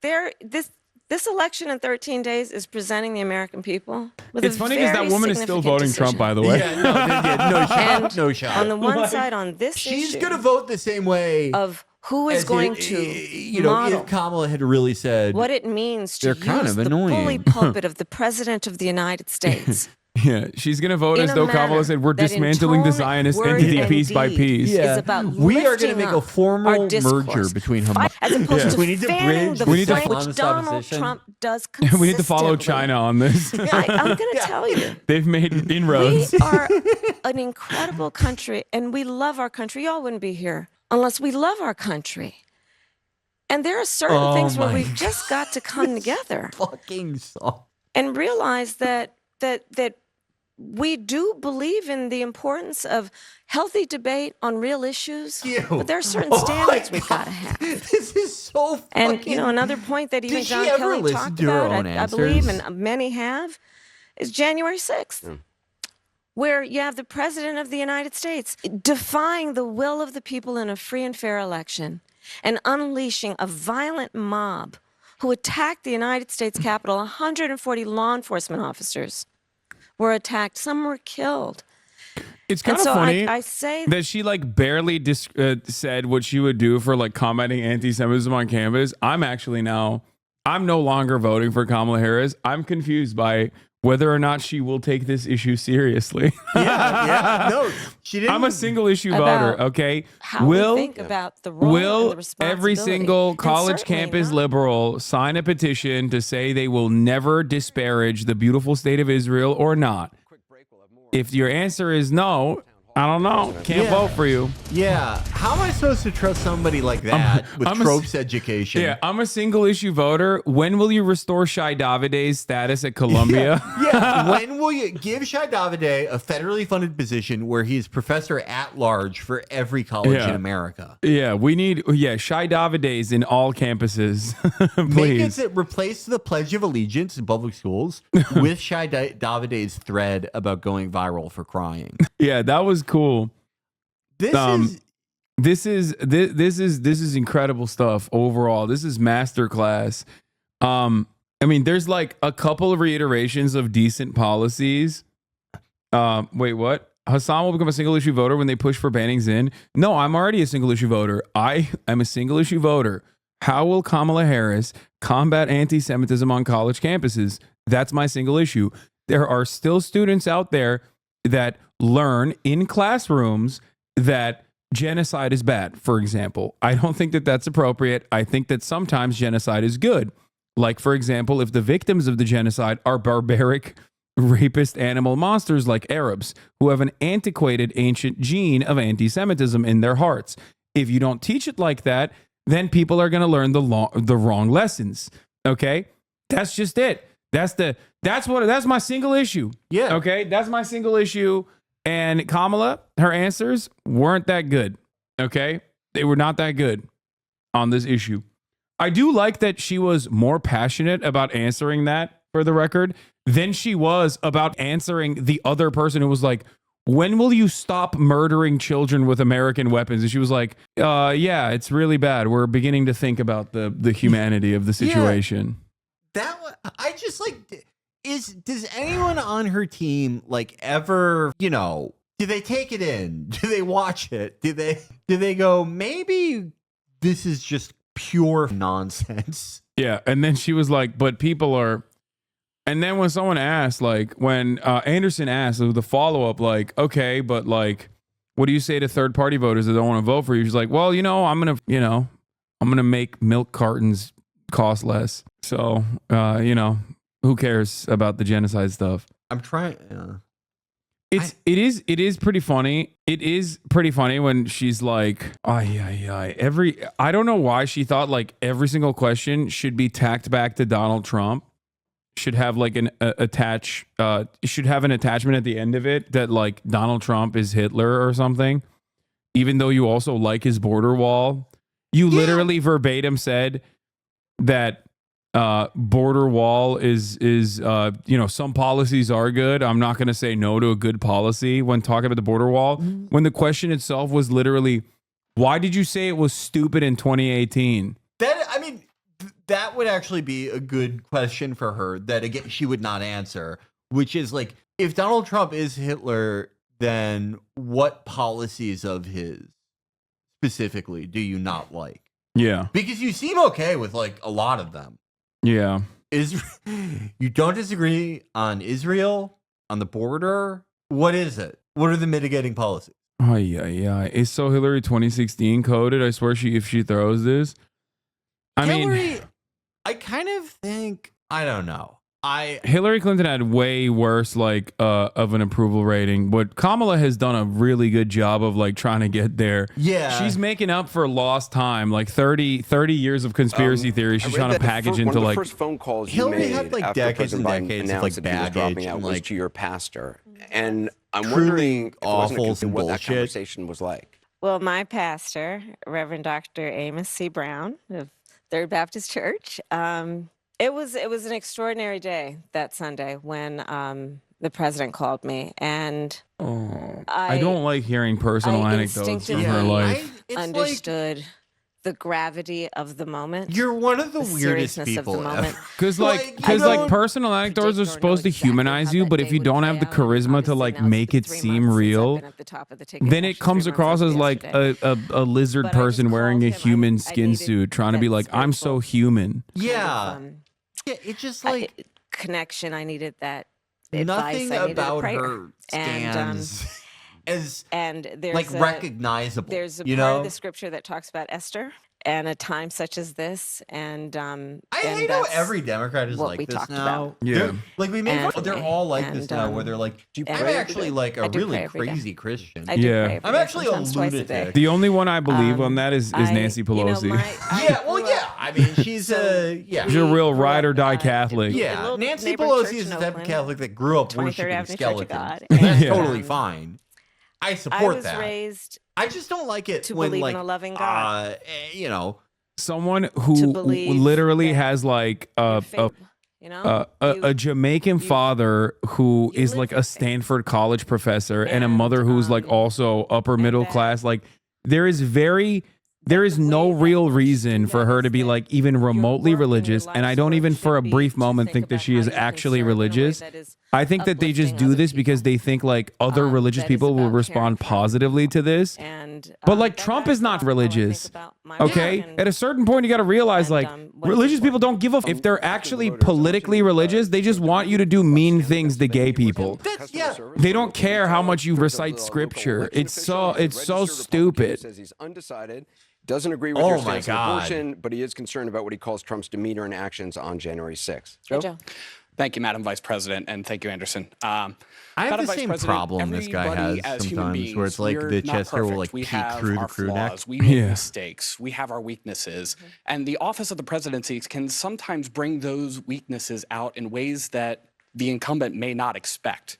this election in 13 days is presenting the American people with It's a funny because that very woman is still significant voting Trump, decision. by the way. Yeah, no shot. And No shot. on the one side, on this She's issue going to vote the same way of who is as going if, to you know, model if Kamala had really said what it means to they're use kind of the bully annoying. pulpit of the president of the United States. Yeah, she's going to vote In as a though Kamala manner said, we're that in dismantling the tone, Zionist word, entity and piece by deed piece. is about we are lifting going to make a up formal our discourse, merger between Hamas. as opposed to we need to fanning bridge the the We need to flame, Islamist which Donald opposition. Trump does We need to follow consistently. China on this. I'm going to tell you. They've made inroads. We are an incredible country, and we love our country. Y'all wouldn't be here unless we love our country. And there are certain things where we've just got to come together Fucking soft. and realize that we do believe in the importance of healthy debate on real issues. But there are certain standards we've got to have. This is so fucking... And, you know, another point that even Did she John ever Kelly listen talked to her about, own I believe, answers? and many have, is January 6th. Where you have the President of the United States defying the will of the people in a free and fair election and unleashing a violent mob who attacked the United States Capitol. 140 law enforcement officers were attacked. Some were killed. It's kind And of so funny I say that she like barely said what she would do for like combating anti-Semitism on campus. I'm no longer voting for Kamala Harris. I'm confused by whether or not she will take this issue seriously. No, she didn't. I'm a single issue About voter, okay? how we think about the role and the Will responsibility. every single And college certainly campus not- liberal sign a petition to say they will never disparage the beautiful state of Israel or not? If your answer is no, I don't know. Can't vote for you. Yeah. How am I supposed to trust somebody like that with tropes education? Yeah, I'm a single issue voter. When will you restore Shai Davide's status at Columbia? Yeah. When will you give Shai Davide a federally funded position where he's professor at large for every college in America? Yeah, we need Shai Davide's in all campuses. Please. Make it replace the Pledge of Allegiance in public schools with Shai Davide's thread about going viral for crying. Yeah, that was cool. This is incredible stuff overall. This is masterclass. I mean, there's like a couple of reiterations of decent policies. Wait, what? Hasan will become a single issue voter when they push for banning Zinn. No, I'm already a single issue voter. I am a single issue voter. How will Kamala Harris combat anti-Semitism on college campuses? That's my single issue. There are still students out there that learn in classrooms that genocide is bad, for example. I don't think that that's appropriate. I think that sometimes genocide is good. Like, for example, if the victims of the genocide are barbaric, rapist animal monsters like Arabs who have an antiquated ancient gene of anti-Semitism in their hearts. If you don't teach it like that, then people are going to learn the wrong lessons. Okay? That's just it. That's my single issue. Yeah. Okay? That's my single issue. And Kamala, her answers weren't that good. Okay? They were not that good on this issue. I do like that she was more passionate about answering that, for the record, than she was about answering the other person who was like, when will you stop murdering children with American weapons? And she was like, yeah, it's really bad. We're beginning to think about the humanity of the situation. Yeah, I just like, does anyone on her team like ever, do they take it in? Do they watch it? Do they go, maybe this is just pure nonsense? Yeah. And then she was like, but people are. And then when someone asked, like, when Anderson asked the follow-up, like, okay, but like, what do you say to third-party voters that don't want to vote for you? She's like, well, I'm gonna make milk cartons cost less. So, who cares about the genocide stuff? I'm trying. It is pretty funny. It is pretty funny when she's like, I don't know why she thought like every single question should be tacked back to Donald Trump. Should have like should have an attachment at the end of it that like Donald Trump is Hitler or something, even though you also like his border wall. You literally verbatim said that border wall is some policies are good. I'm not going to say no to a good policy when talking about the border wall, when the question itself was literally, why did you say it was stupid in 2018? That would actually be a good question for her that, again, she would not answer, which is like, if Donald Trump is Hitler, then what policies of his specifically do you not like? Yeah. Because you seem okay with like a lot of them. Yeah. You don't disagree on Israel, on the border. What is it? What are the mitigating policies? Oh, yeah. Is so Hillary 2016 coded? I swear if she throws this. I kind of think, I don't know. Hillary Clinton had way worse of an approval rating, but Kamala has done a really good job of like trying to get there. Yeah. She's making up for lost time, like 30 years of conspiracy theory. She's trying to package into one of like the first phone calls Hillary you made had like after decades and President Biden decades of announced like that he was dropping baggage out and was like to your pastor. And I'm truly wondering if it wasn't awful a what that bullshit. conversation was like. Well, my pastor, Reverend Dr. Amos C. Brown of Third Baptist Church, it was an extraordinary day that Sunday when the president called me, and I don't like hearing personal anecdotes from her life. I understood the gravity of the moment. You're one of the weirdest seriousness people of the moment. Because personal anecdotes are supposed to humanize you, but if you don't have the charisma to like make it seem real, then it comes across as like a lizard person wearing a human skin suit trying to be like, I'm so human. Yeah. It's just like connection. I needed that nothing advice. I needed about prayer. her stands as and there's like recognizable. There's a part of the scripture that talks about Esther and a time such as this, and I know every Democrat is like this now. Yeah, like we made fun. They're all like this now, where they're like, I'm actually like a really crazy Christian. Yeah, I'm actually a lunatic. The only one I believe on that is Nancy Pelosi. I mean, she's a she's a real ride or die Catholic. Yeah, Nancy Pelosi is the type of Catholic that grew up worshiping skeletons. And that's totally fine. I support that. I just don't like it to when believe like in a loving God. you know, someone who literally has like a Jamaican father who is like a Stanford college professor and a mother who's like also upper middle class. Like there is no real reason for her to be like even remotely religious. And I don't even for a brief moment think that she is actually religious. I think that they just do this because they think like other religious people will respond positively to this. But like Trump is not religious. Okay. At a certain point, you got to realize like religious people don't give a if they're actually politically religious. They just want you to do mean things to gay people. They don't care how much you recite scripture. It's so stupid. Says he's undecided. Doesn't agree with your stance on abortion, but he is concerned about what he calls Trump's demeanor and actions on January 6th. Joe? Thank you, Madam Vice President, and thank you, Anderson. I have the same problem this guy has sometimes, where it's like the chest hair will like peek through the crew neck. We make mistakes. We have our weaknesses. And the office of the presidency can sometimes bring those weaknesses out in ways that the incumbent may not expect.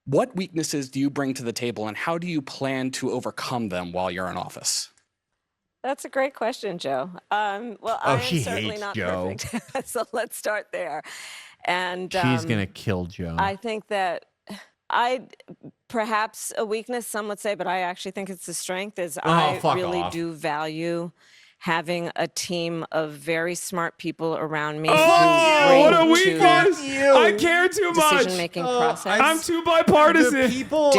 What weaknesses do you bring to the table, and how do you plan to overcome them while you're in office? That's a great question, Joe. Well, I am certainly not perfect, so let's start there. And she's gonna kill Joe. I think that perhaps a weakness, some would say, but I actually think it's a strength. Is I really do value having a team of very smart people around me. Oh, what a weakness! I care too much. Decision-making process. I'm too bipartisan. The people,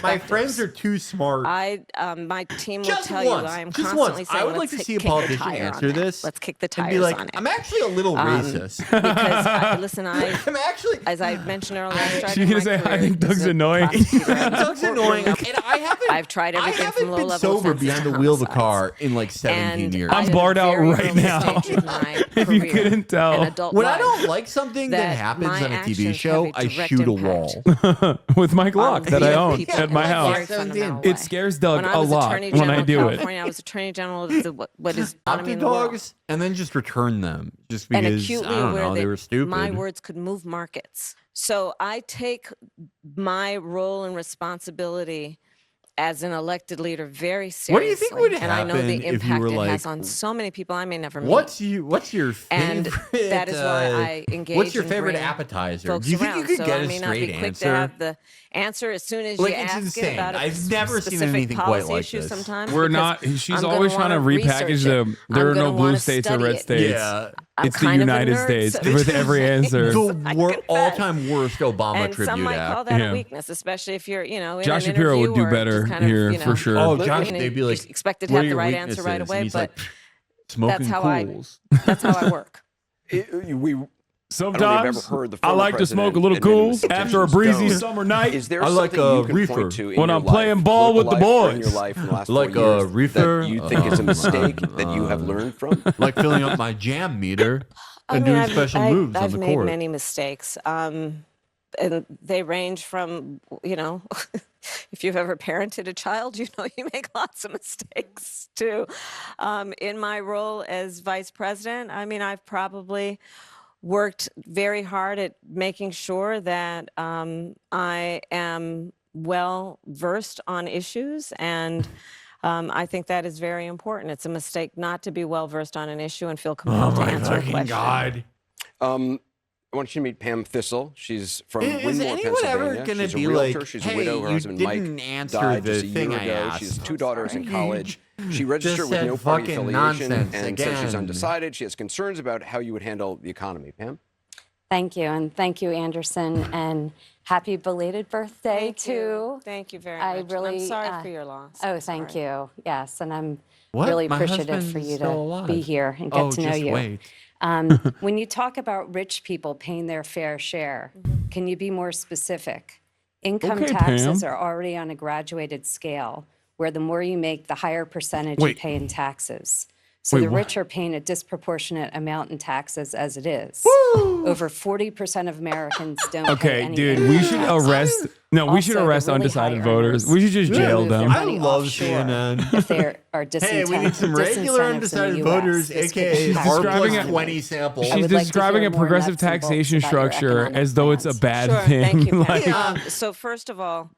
my friends are too smart. My team will tell you I am just constantly once. saying, I would like to see a politician answer this. Let's kick the and tires be like, on it. I'm actually a little racist. Because listen, I'm actually, as I mentioned earlier, she's gonna say, I think Doug's annoying. Doug's annoying. And I've tried everything from low level been sober behind the wheel of the car in like 17 years. I'm barred out right now. If you couldn't tell. When I don't like something that happens on a TV show, I shoot a wall. With my Glock that I own at my house. It scares Doug a lot when I do it. I was Attorney General of what is autonomy dogs and then just return them just because I don't know, they were stupid. My words could move markets. So I take my role and resposibility as an elected leader very seriously. What do you think would happen? And I know the if you impact were it like, has on so many people I may never meet. What's your favorite? And that is why I engage. What's your favorite appetizer? Do you think you could get a straight answer? To have the answer as soon as you ask it about I've never seen anything quite like this. We're not. She's always trying to repackage the. There are no blue states or red states. Yeah. It's the United States with every answer. The all-time worst Obama tribute some might call that a weakness, especially if you're, in Josh an Shapiro would do better here for sure. Oh, Josh, they'd be like, expected to have the right answer right away, but smoking cools. That's how I work. Sometimes I like to smoke a little cool after a breezy summer night. I like a reefer when I'm playing ball with the boys. Like a reefer. That you think is a mistake that you have learned from? Like filling up my jam meter and doing special moves on the court. I've made many mistakes. And they range from, if you've ever parented a child, you make lots of mistakes too. In my role as vice president, I've probably worked very hard at making sure that I am well versed on issues, and I think that is very important. It's a mistake not to be well versed on an issue and feel compelled to answer a question. God. I want you to meet Pam Thistle. She's from Is Winmore, anyone ever Pennsylvania. going to She's a be realtor. like, She's a hey, widow. Her you husband didn't Mike answer died the just a year thing I ago. asked. She has 2 daughters in college. She registered Just with said no party fucking affiliation nonsense and says she's again. undecided. She has concerns about how you would handle the economy. Pam? Thank you, and thank you, Anderson, and happy belated birthday to. Thank you very much. I'm sorry for your loss. Oh, thank you. Yes, and I'm What? really My appreciative for husband's you still to alive. be here and get to know just you. wait. When you talk about rich people paying their fair share, can you be more specific? Income Okay, taxes Pam. are already on a graduated scale, where the more you make, the higher percentage you Wait. pay in taxes. So Wait, the what? rich are paying a disproportionate amount in taxes as it is. Over 40% of Americans don't pay Okay, any dude, income we should tax. arrest. No, we should Also, the arrest really undecided high voters. earners We should just can jail move their them. money I love offshore CNN. if they are Hey, we need some regular disincentives in undecided the voters, US. This could aka impact R the plus economy. 20 sample. I She's would like to describing hear a more progressive nuts and bolts taxation about your structure economic as though it's a plans. bad Sure, thing. thank you, Like- Pat. So first of all,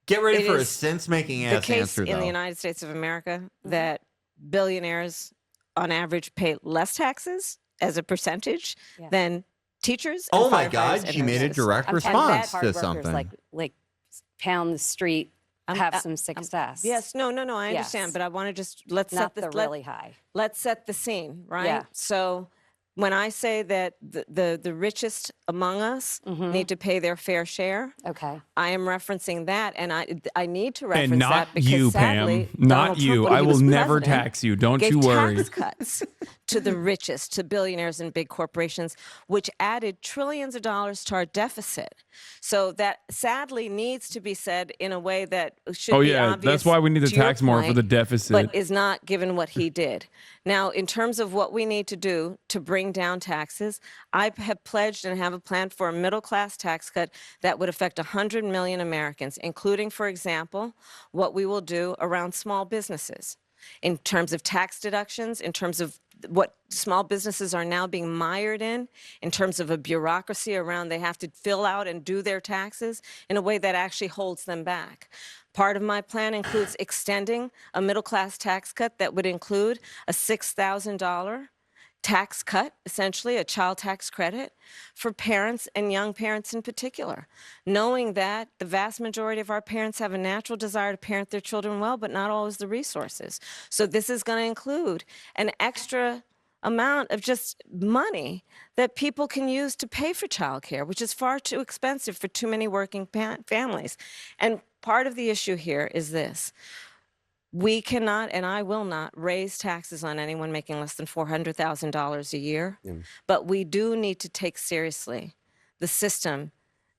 Get ready it for a is sense-making the ass case answer, in the though. United States of America that billionaires, on average, pay less taxes as a percentage than teachers. And Oh my firefighters God, and she made a nurses. direct I'm talking response about to hard workers something. like pound the street, have some success. Yes, no, I understand, Yes. but I want to just let's Not set the this, really high. Let's set the scene, right? Yeah. So when I say that the richest among us need to pay their fair share, okay, I am referencing that, and I need to reference And that not because you, sadly, Pam. Not Donald Trump, you. when I he will was never president, tax you. Don't gave you worry. tax cuts to the richest, to billionaires and big corporations, which added trillions of dollars to our deficit. So that sadly needs to be said in a way that should Oh be yeah, obvious. that's why we need to your tax more for point, the deficit. but is not given what he did. Now, in terms of what we need to do to bring down taxes, I have pledged and have a plan for a middle-class tax cut that would affect 100 million Americans, including, for example, what we will do around small businesses in terms of tax deductions, in terms of what small businesses are now being mired in terms of a bureaucracy around they have to fill out and do their taxes in a way that actually holds them back. Part of my plan includes extending a middle-class tax cut that would include a $6,000 tax cut, essentially a child tax credit for parents and young parents in particular, knowing that the vast majority of our parents have a natural desire to parent their children well, but not always the resources. So this is going to include an extra amount of just money that people can use to pay for childcare, which is far too expensive for too many working families. And part of the issue here is this. We cannot, and I will not, raise taxes on anyone making less than $400,000 a year. But we do need to take seriously the system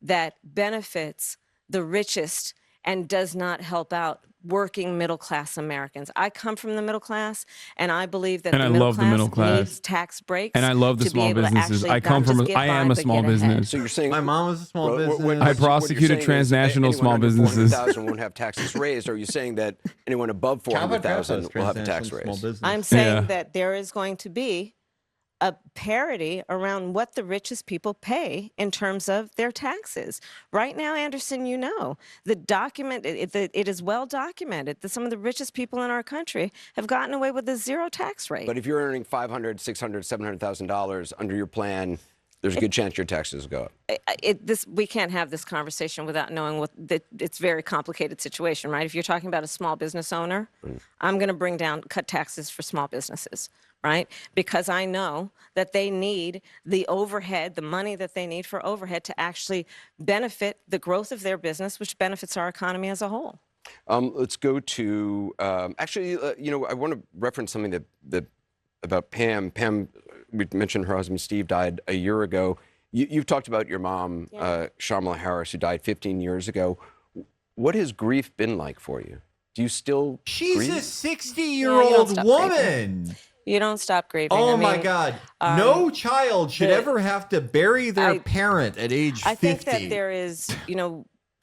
that benefits the richest and does not help out working middle-class Americans. I come from the middle class, and I believe that And I love the middle class. needs tax breaks. And I love the to be small able to businesses. actually I come not from. just get I am by, a but small get ahead. business. So you're saying My mom was a small business. I what you're prosecuted saying is transnational anyone small under businesses. 400,000 won't have taxes raised. Or are you saying that anyone above 400,000 will have a tax raise? I'm saying that there is going to be a parity around what the richest people pay in terms of their taxes. Right now, Anderson, you know, the document, it is well documented that some of the richest people in our country have gotten away with a zero tax rate. But if you're earning $500,000, $600,000, $700,000 under your plan, there's a good chance your taxes go up. We can't have this conversation without knowing it's a very complicated situation, right? If you're talking about a small business owner, I'm going to cut taxes for small businesses, right? Because I know that they need the overhead, the money that they need for overhead to actually benefit the growth of their business, which benefits our economy as a whole. Let's go to, I want to reference something that about Pam. Pam, we mentioned her husband Steve died a year ago. You've talked about your mom, Kamala Harris, who died 15 years ago. What has grief been like for you? Do you still She's grieve? a 60-year-old woman. You don't stop grieving. Oh I my mean, God. No child should ever have to bury their parent at age 50. I think that there is,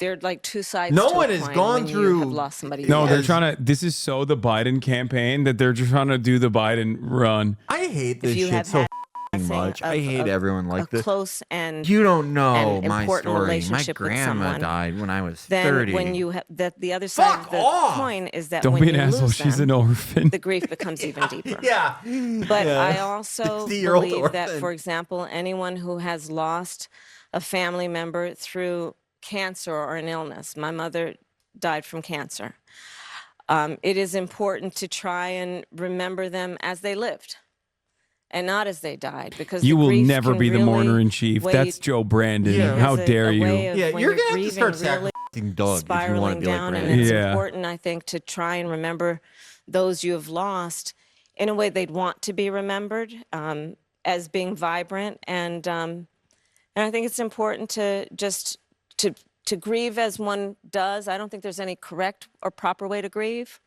there are like two sides No to one a has coin gone when through- you have lost somebody. No, you they're love. trying to. This is so the Biden campaign that they're just trying to do the Biden run. I hate If this you shit have so had f***ing much. I hate everyone like this. close and You don't know and my important story. My relationship with grandma someone, died when I was then 30. when you have that, the other side of the coin is that Don't when be an you asshole. lose She's them, an orphan. the grief becomes even deeper. Yeah. But Yeah. I also 60-year-old believe that, orphan. for example, anyone who has lost a family member through cancer or an illness, my mother died from cancer. It is important to try and remember them as they lived and not as they died, because You the will grief never can be the really mourner in chief. weigh That's Joe Brandon. Yeah. How as a dare you? way of Yeah, when you're you're going to have to start grieving, really sacrificing Doug if you want spiraling to be like down, and Brandon. it's Yeah. important, I think, to try and remember those you have lost in a way they'd want to be remembered, as being vibrant, and I think it's important to just to grieve as one does. I don't think there's any correct or proper way to grieve.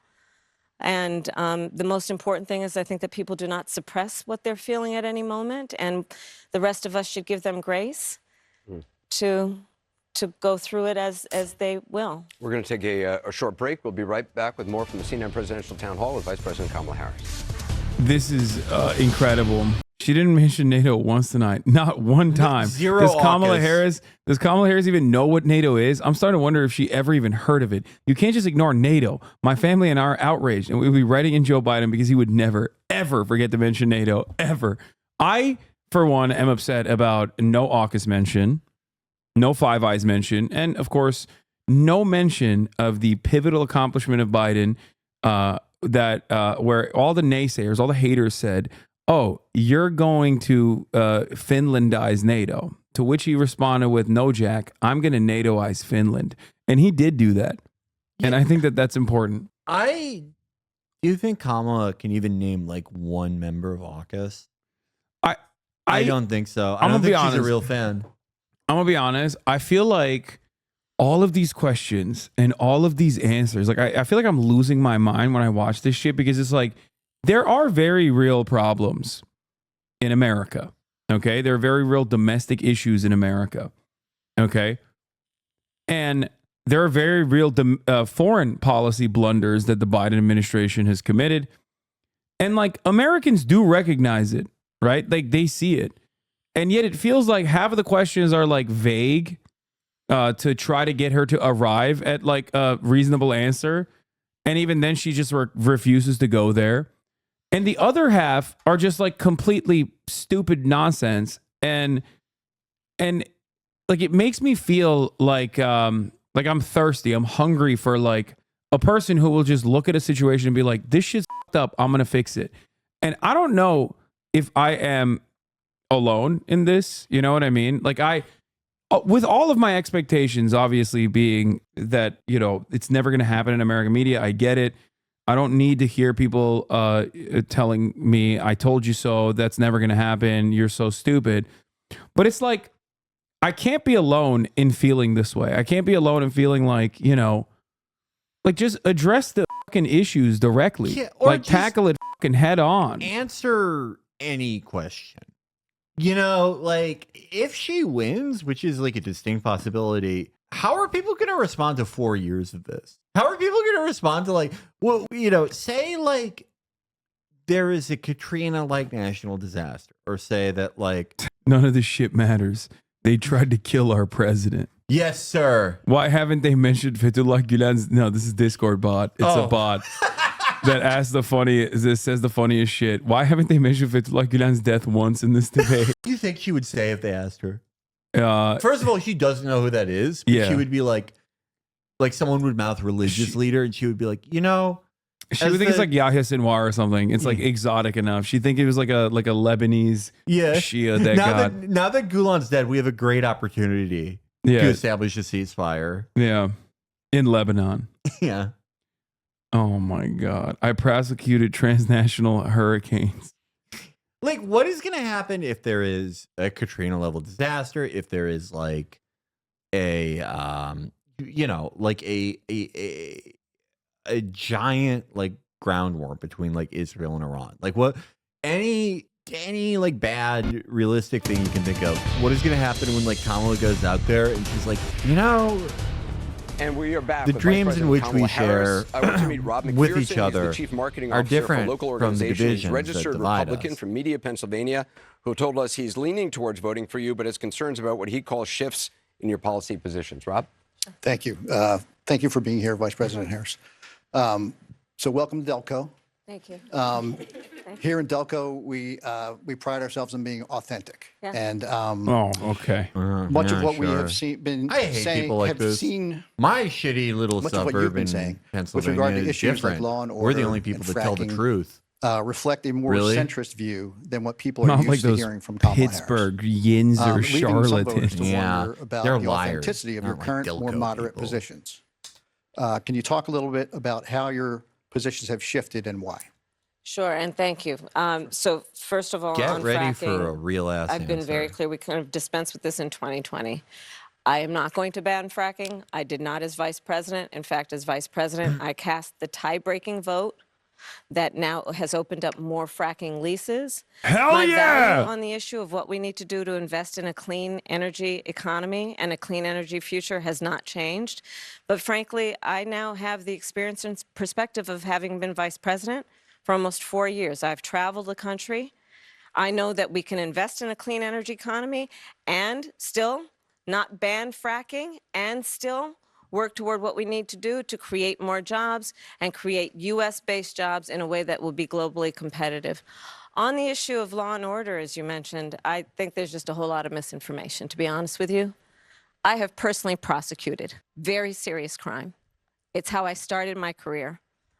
And the most important thing is I think that people do not suppress what they're feeling at any moment, and the rest of us should give them grace to go through it as they will. We're going to take a short break. We'll be right back with more from the CNN Presidential Town Hall with Vice President Kamala Harris. This is incredible. She didn't mention NATO once tonight, not one time. Zero. Does Kamala Harris even know what NATO is? I'm starting to wonder if she ever even heard of it. You can't just ignore NATO. My family and I are outraged, and we'll be writing in Joe Biden because he would never, ever forget to mention NATO, ever. I, for one, am upset about no AUKUS mention, no Five Eyes mention, and of course, no mention of the pivotal accomplishment of Biden where all the naysayers, all the haters said, oh, you're going to Finlandize NATO. To which he responded with, no, Jack, I'm going to NATOize Finland. And he did do that. And I think that that's important. Do you think Kamala can even name like one member of AUKUS? I don't think so. I don't think she's a real fan. I'm going to be honest. I feel like all of these questions and all of these answers, like I feel like I'm losing my mind when I watch this shit, because it's like, there are very real problems in America, okay? There are very real domestic issues in America, okay? And there are very real foreign policy blunders that the Biden administration has committed. And like, Americans do recognize it, right? Like, they see it. And yet it feels like half of the questions are like vague to try to get her to arrive at like a reasonable answer. And even then she just refuses to go there. And the other half are just like completely stupid nonsense. And like, it makes me feel like I'm thirsty. I'm hungry for like a person who will just look at a situation and be like, this shit's fucked up. I'm going to fix it. And I don't know if I am alone in this. You know what I mean? Like, with all of my expectations, obviously being that, you know, it's never going to happen in American media. I get it. I don't need to hear people telling me, I told you so, that's never going to happen, you're so stupid. But it's like, I can't be alone in feeling this way. I can't be alone in feeling like, you know, like, just address the fucking issues directly. Yeah, or like, tackle it fucking head on. Answer any question. You know, like, if she wins, which is like a distinct possibility, how are people going to respond to 4 years of this? How are people going to respond to, like, well, you know, say like there is a Katrina-like national disaster, or say that like none of this shit matters. They tried to kill our president. Yes, sir. Why haven't they mentioned Fethullah Gulen's? No, this is Discord bot. It's a bot that says the funniest shit. Why haven't they mentioned Fethullah Gulen's death once in this debate? What do you think she would say if they asked her? First of all, she doesn't know who that is. But she would be like someone would mouth religious leader, and she would be like, you know, she would think it's like Yahya Sinwar or something. It's like exotic enough. She'd think it was like a Lebanese Shia that now that Gulen's dead, we have a great opportunity to establish a ceasefire. Yeah, in Lebanon. Yeah. Oh my God! I prosecuted transnational hurricanes. Like, what is going to happen if there is a Katrina level disaster? If there is like a, you know, like a giant like ground war between like Israel and Iran? Like, what? Any like bad realistic thing you can think of? What is going to happen when like Kamala goes out there and she's like, you know? And we are back. The with dreams in which Kamala we Harris. share I want to meet Rob with McPherson. each other He's the chief marketing are officer different for a local from the organization. He's divisions registered that divide Republican us. from Media, Pennsylvania, who told us he's leaning towards voting for you, but has concerns about what he calls shifts in your policy positions. Rob? Thank you. Thank you for being here, Vice President Harris. So welcome to Delco. Thank you. Here in Delco, we pride ourselves on being authentic. Yeah. And okay. Much of what we have been I hate saying, people like have this. seen My shitty little much of what suburb you've been in saying with Pennsylvania regard to is issues different. like law and order. We're the only people and that tell the fracking, truth. Reflect a more Really? centrist view than what people are Not used like to those hearing from Kamala Pittsburgh Yinzer Harris. Leading some voters charlatans. to wonder about they're the liars. authenticity of your Not like current, Delco more moderate people. positions. Can you talk a little bit about how your positions have shifted and why? Sure, and thank you. So first of all, Get on ready fracking, for a real ass I've been very answer. clear. We kind of dispensed with this in 2020. I am not going to ban fracking. I did not as vice president. In fact, as vice president, I cast the tie-breaking vote that now has opened up more fracking leases. Hell My yeah! value on the issue of what we need to do to invest in a clean energy economy and a clean energy future has not changed. But frankly, I now have the experience and perspective of having been vice president for almost 4 years. I've traveled the country. I know that we can invest in a clean energy economy and still not ban fracking and still work toward what we need to do to create more jobs and create U.S.-based jobs in a way that will be globally competitive. On the issue of law and order, as you mentioned, I think there's just a whole lot of misinformation, to be honest with you. I have personally prosecuted very serious crime. It's how I started my career.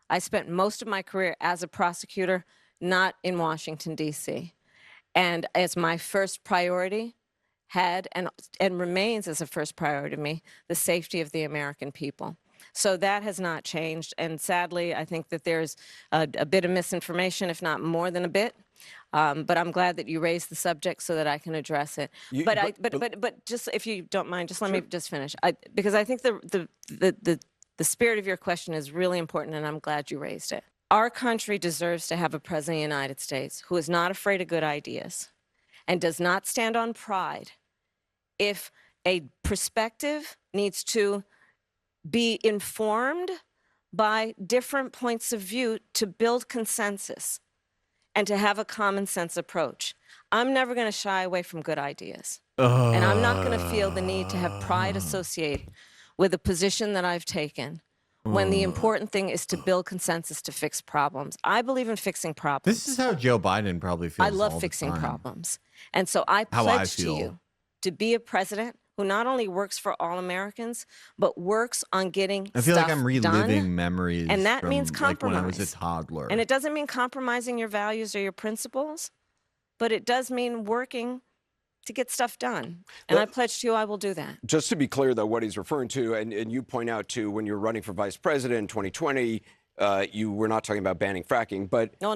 I spent most of my career as a prosecutor, not in Washington, D.C. And as my first priority had and remains as a first priority to me, the safety of the American people. So that has not changed. And sadly, I think that there's a bit of misinformation, if not more than a bit. But I'm glad that you raised the subject so that I can address it. But just if you don't mind, just let me just finish. Because I think the spirit of your question is really important, and I'm glad you raised it. Our country deserves to have a president of the United States who is not afraid of good ideas and does not stand on pride. If a perspective needs to be informed by different points of view to build consensus and to have a common sense approach, I'm never going to shy away from good ideas. And I'm not going to feel the need to have pride associated with a position that I've taken when the important thing is to build consensus to fix problems. I believe in fixing problems. This is how Joe Biden probably feels. I love all fixing the time. problems. And so I pledge to you to be a president who not only works for all Americans, but works on getting I feel stuff like I'm reliving done. memories. And that from, means compromise. Like when I was a toddler. And it doesn't mean compromising your values or your principles, but it does mean working to get stuff done. And I pledge to you I will do that. Just to be clear, though, what he's referring to, and you point out to when you're running for vice president in 2020, you were not talking about banning fracking, but... No,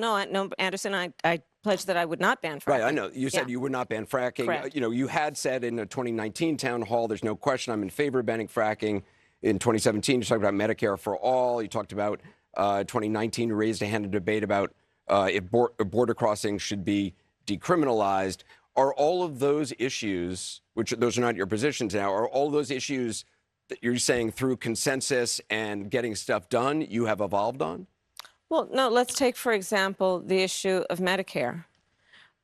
Anderson, I pledged that I would not ban fracking. Right, I know. You said you would not ban fracking. Correct. You know, you had said in the 2019 town hall, there's no question I'm in favor of banning fracking. In 2017, you talked about Medicare for all. You talked about 2019, you raised a hand in debate about if border crossings should be decriminalized. Are all of those issues, which those are not your positions now, are all those issues that you're saying through consensus and getting stuff done you have evolved on? Well, no, let's take, for example, the issue of Medicare.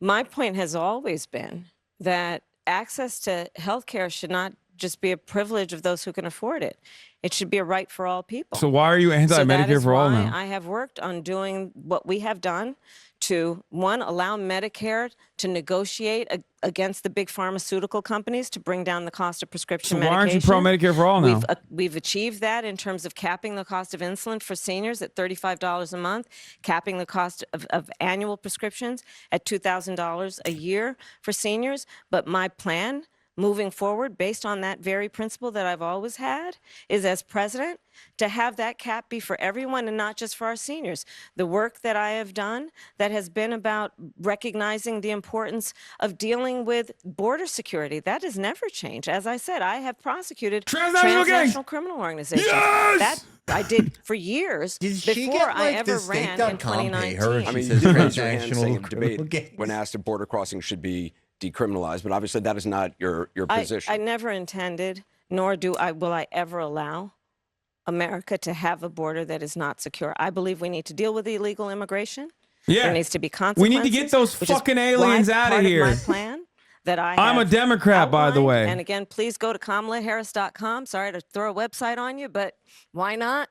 My point has always been that access to health care should not just be a privilege of those who can afford it. It should be a right for all people. So why are you anti-Medicare for all now? I have worked on doing what we have done to, one, allow Medicare to negotiate against the big pharmaceutical companies to bring down the cost of prescription medication. So why aren't you pro-Medicare for all now? We've achieved that in terms of capping the cost of insulin for seniors at $35 a month, capping the cost of annual prescriptions at $2,000 a year for seniors. But my plan moving forward, based on that very principle that I've always had, is as president, to have that cap be for everyone and not just for our seniors. The work that I have done that has been about recognizing the importance of dealing with border security, that has never changed. As I said, I have prosecuted transnational criminal organizations. Yes! That I did for years before I ever ran in 2019. I mean, you did raise your hand saying debate when asked if border crossing should be decriminalized, but obviously that is not your position. I never intended, nor will I ever allow America to have a border that is not secure. I believe we need to deal with illegal immigration. Yeah. There needs to be consequences. We need to get those fucking aliens out of here. My plan that I I'm a have Democrat, by the outlined. way. And again, please go to KamalaHarris.com. Sorry to throw a website on you, but why not?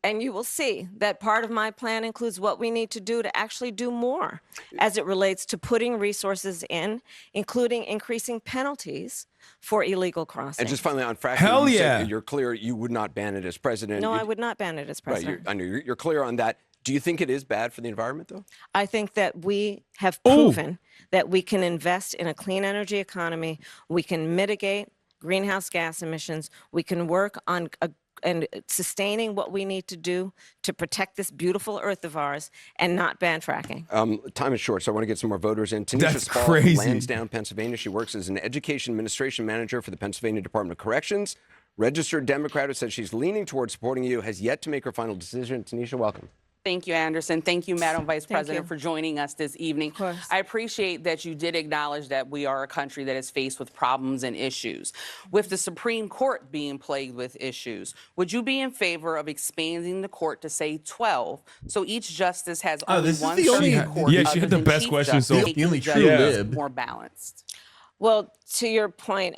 And you will see that part of my plan includes what we need to do to actually do more as it relates to putting resources in, including increasing penalties for illegal crossings. And just finally on fracking, Hell you yeah. said you're clear you would not ban it as president. No, I would not ban it as president. Right, I know you're clear on that. Do you think it is bad for the environment, though? I think that we have proven that we can invest in a clean energy economy. We can mitigate greenhouse gas emissions. We can work on and sustaining what we need to do to protect this beautiful earth of ours and not ban fracking. Time is short, so I want to get some more voters in. Tanisha That's Spall crazy. from Lansdowne, Pennsylvania. She works as an education administration manager for the Pennsylvania Department of Corrections. Registered Democrat who says she's leaning towards supporting you, has yet to make her final decision. Tanisha, welcome. Thank you, Anderson. Thank you, Madam Vice President, for joining us this evening. I appreciate that you did acknowledge that we are a country that is faced with problems and issues. With the Supreme Court being plagued with issues, would you be in favor of expanding the court to, say, 12, so each justice has only one circuit court? Yeah, she had the best question. So the only true lib. More balanced. Well, to your point,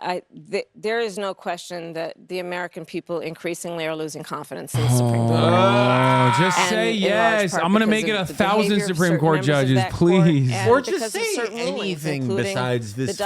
there is no question that the American people increasingly are losing confidence in the Supreme Court. Oh, just say yes. I'm going to make it 1,000 Supreme Court judges, please. Or just say anything besides this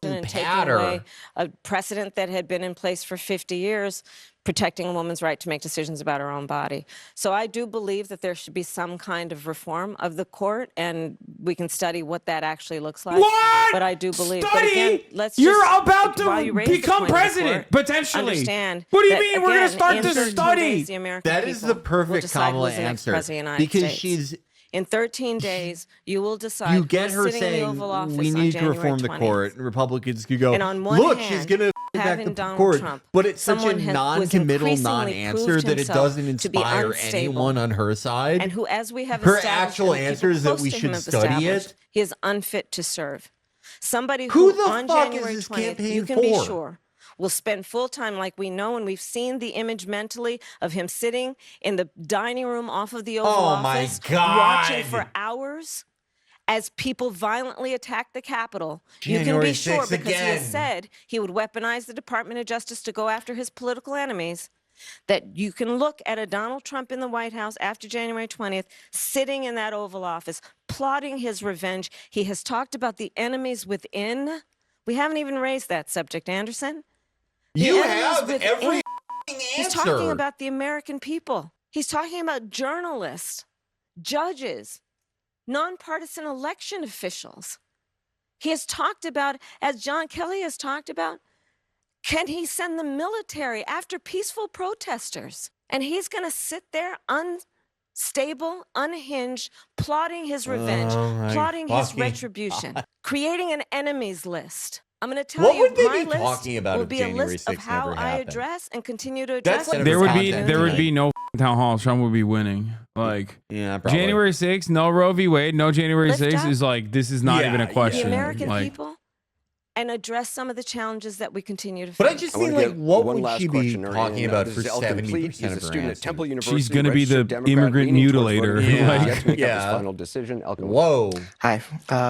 and taking away a precedent that had been in place for 50 years, protecting a woman's right to make decisions about her own body. So I do believe that there should be some kind of reform of the court, and we can study what that actually looks like. What? But I do believe. Study? But again, let's You're just, about to while you raise the become point of the president, court, potentially. Understand What do you that, mean we're going to again, start in this 13 study? days, the American That is people the will perfect decide Kamala who's the next answer. president of the United Because States. she's. In 13 days, you will decide You get who's her sitting in the saying Oval Office we on need to January reform the 20th. court, and Republicans could go, And on one look, hand, she's going to back having the Donald court. Trump, But it's such a someone who has non-committal increasingly non-answer proved that it himself doesn't to be inspire unstable, anyone on her side. and who, as we have Her established, actual and the answer is people that we close to him should have study established, it. He is unfit to serve. Somebody Who who the on fuck is January this 20th, campaign you can be for? sure, will spend full time like we know, and we've seen the image mentally of him sitting in the dining room off of the Oval Office, watching for hours as people violently attack the Capitol. You can be sure, because he has said he would weaponize the Department of Justice to go after his political enemies, that you can look at a Donald Trump in the White House after January 20th, sitting in that Oval Office, plotting his revenge. He has talked about the enemies within. We haven't even raised that subject, Anderson. You have every He's talking about the American people. He's talking about journalists, judges, nonpartisan election officials. He has talked about, as John Kelly has talked about, can he send the military after peaceful protesters? And he's going to sit there unstable, unhinged, plotting his revenge, plotting his retribution, creating an enemies list. I'm going to tell you, my list will be a list of how I address and continue to address it. There would be no town hall. Trump would be winning. Like, January 6th, no Roe v. Wade, no January 6th is like, this is not even a question. The American people, and address some of the challenges that we continue to face. But I just think, like, what would she be talking about for 70% of her answers? She's going to be the immigrant mutilator. Final decision. Whoa. Hi.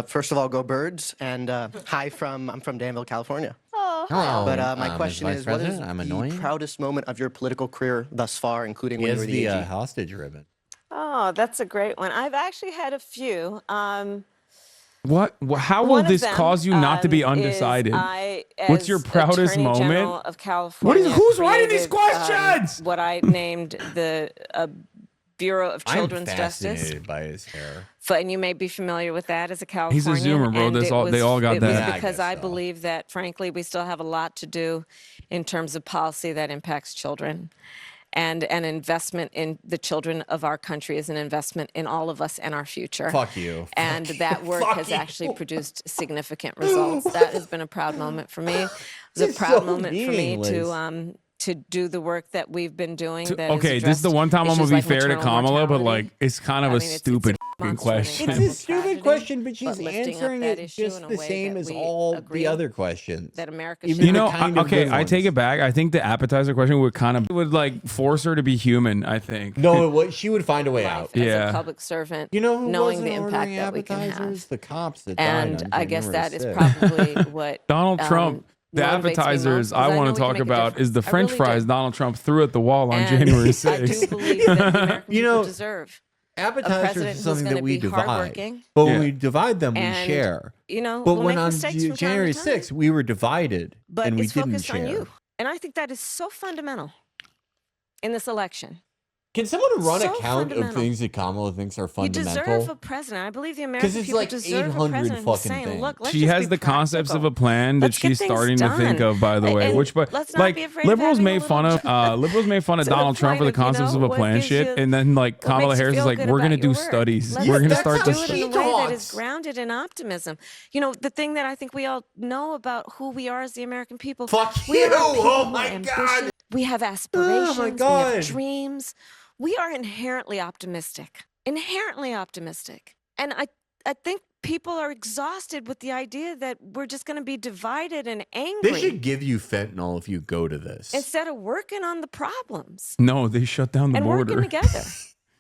First of all, go Birds. And hi I'm from Danville, California. Hello. But my question Vice is, what is President, I'm the annoying. proudest moment of your political career thus far, including when you were the AG? hostage ribbon. Oh, that's a great one. I've actually had a few. What? How will this cause you not to be undecided? What's your proudest Attorney moment? General of California, Who's writing these created, questions? What I named the Bureau of Children's I'm Justice. fascinated by his hair. And you may be familiar with that as a Californian. He's a Zoomer, bro. and They all got it that. was because I believe that, frankly, we still have a lot to do in terms of policy that impacts children. And an investment in the children of our country is an investment in all of us and our future. Fuck you. And that work has actually produced significant results. That has been a proud moment for me. It was a proud moment for me to do the work that we've been doing. Okay, this is the one time I'm gonna be fair to Kamala, but like, it's kind of a stupid question. It's a stupid question, but she's answering it just the same as all the other questions. That America You know, okay, I take it back. I think the appetizer question would like force her to be human, I think. No, she would find a way out. As a public servant, you know who knowing wasn't the impact ordering that we can appetizers? have. The cops that And died on I guess January that is 6th. probably what Donald Trump. The motivates me appetizers most, I 'cause know want we to can talk make a about is the difference. I French really fries do. Donald Trump threw at the wall on And January I 6th. do believe that the American people deserve Appetizers is something that we divide. hardworking. But when we divide them, we And, share. you know, but we'll when make on mistakes from time to January time. 6th, we were divided But and we it's didn't focused share. on you. And I think that is so fundamental in this election. Can someone run So a count of fundamental. things that Kamala thinks are You fundamental? deserve a president. I believe the American it's people like deserve a 800 president who's fucking saying, things. look, let's She just has be the concepts of a plan that Let's get she's things starting to think done. of, by the way. And Which, but let's not like be afraid of liberals having a made little fun of Donald to the Trump for the point of, you concepts know, of a what plan gives shit, you- and then like what Kamala makes you Harris is feel like, good we're gonna about do your work. studies. Let's We're gonna do start it to. in a way that is grounded in optimism. You know, the thing that I think we all know about who we are as the American people. Fuck we you! are people Oh who are my ambitious. God! We have aspirations. We God! have dreams. we are inherently optimistic. And I think people are exhausted with the idea that we're just going to be divided and angry. They should give you fentanyl if you go to this. Instead of working on the problems. No, they shut down the and border. working together.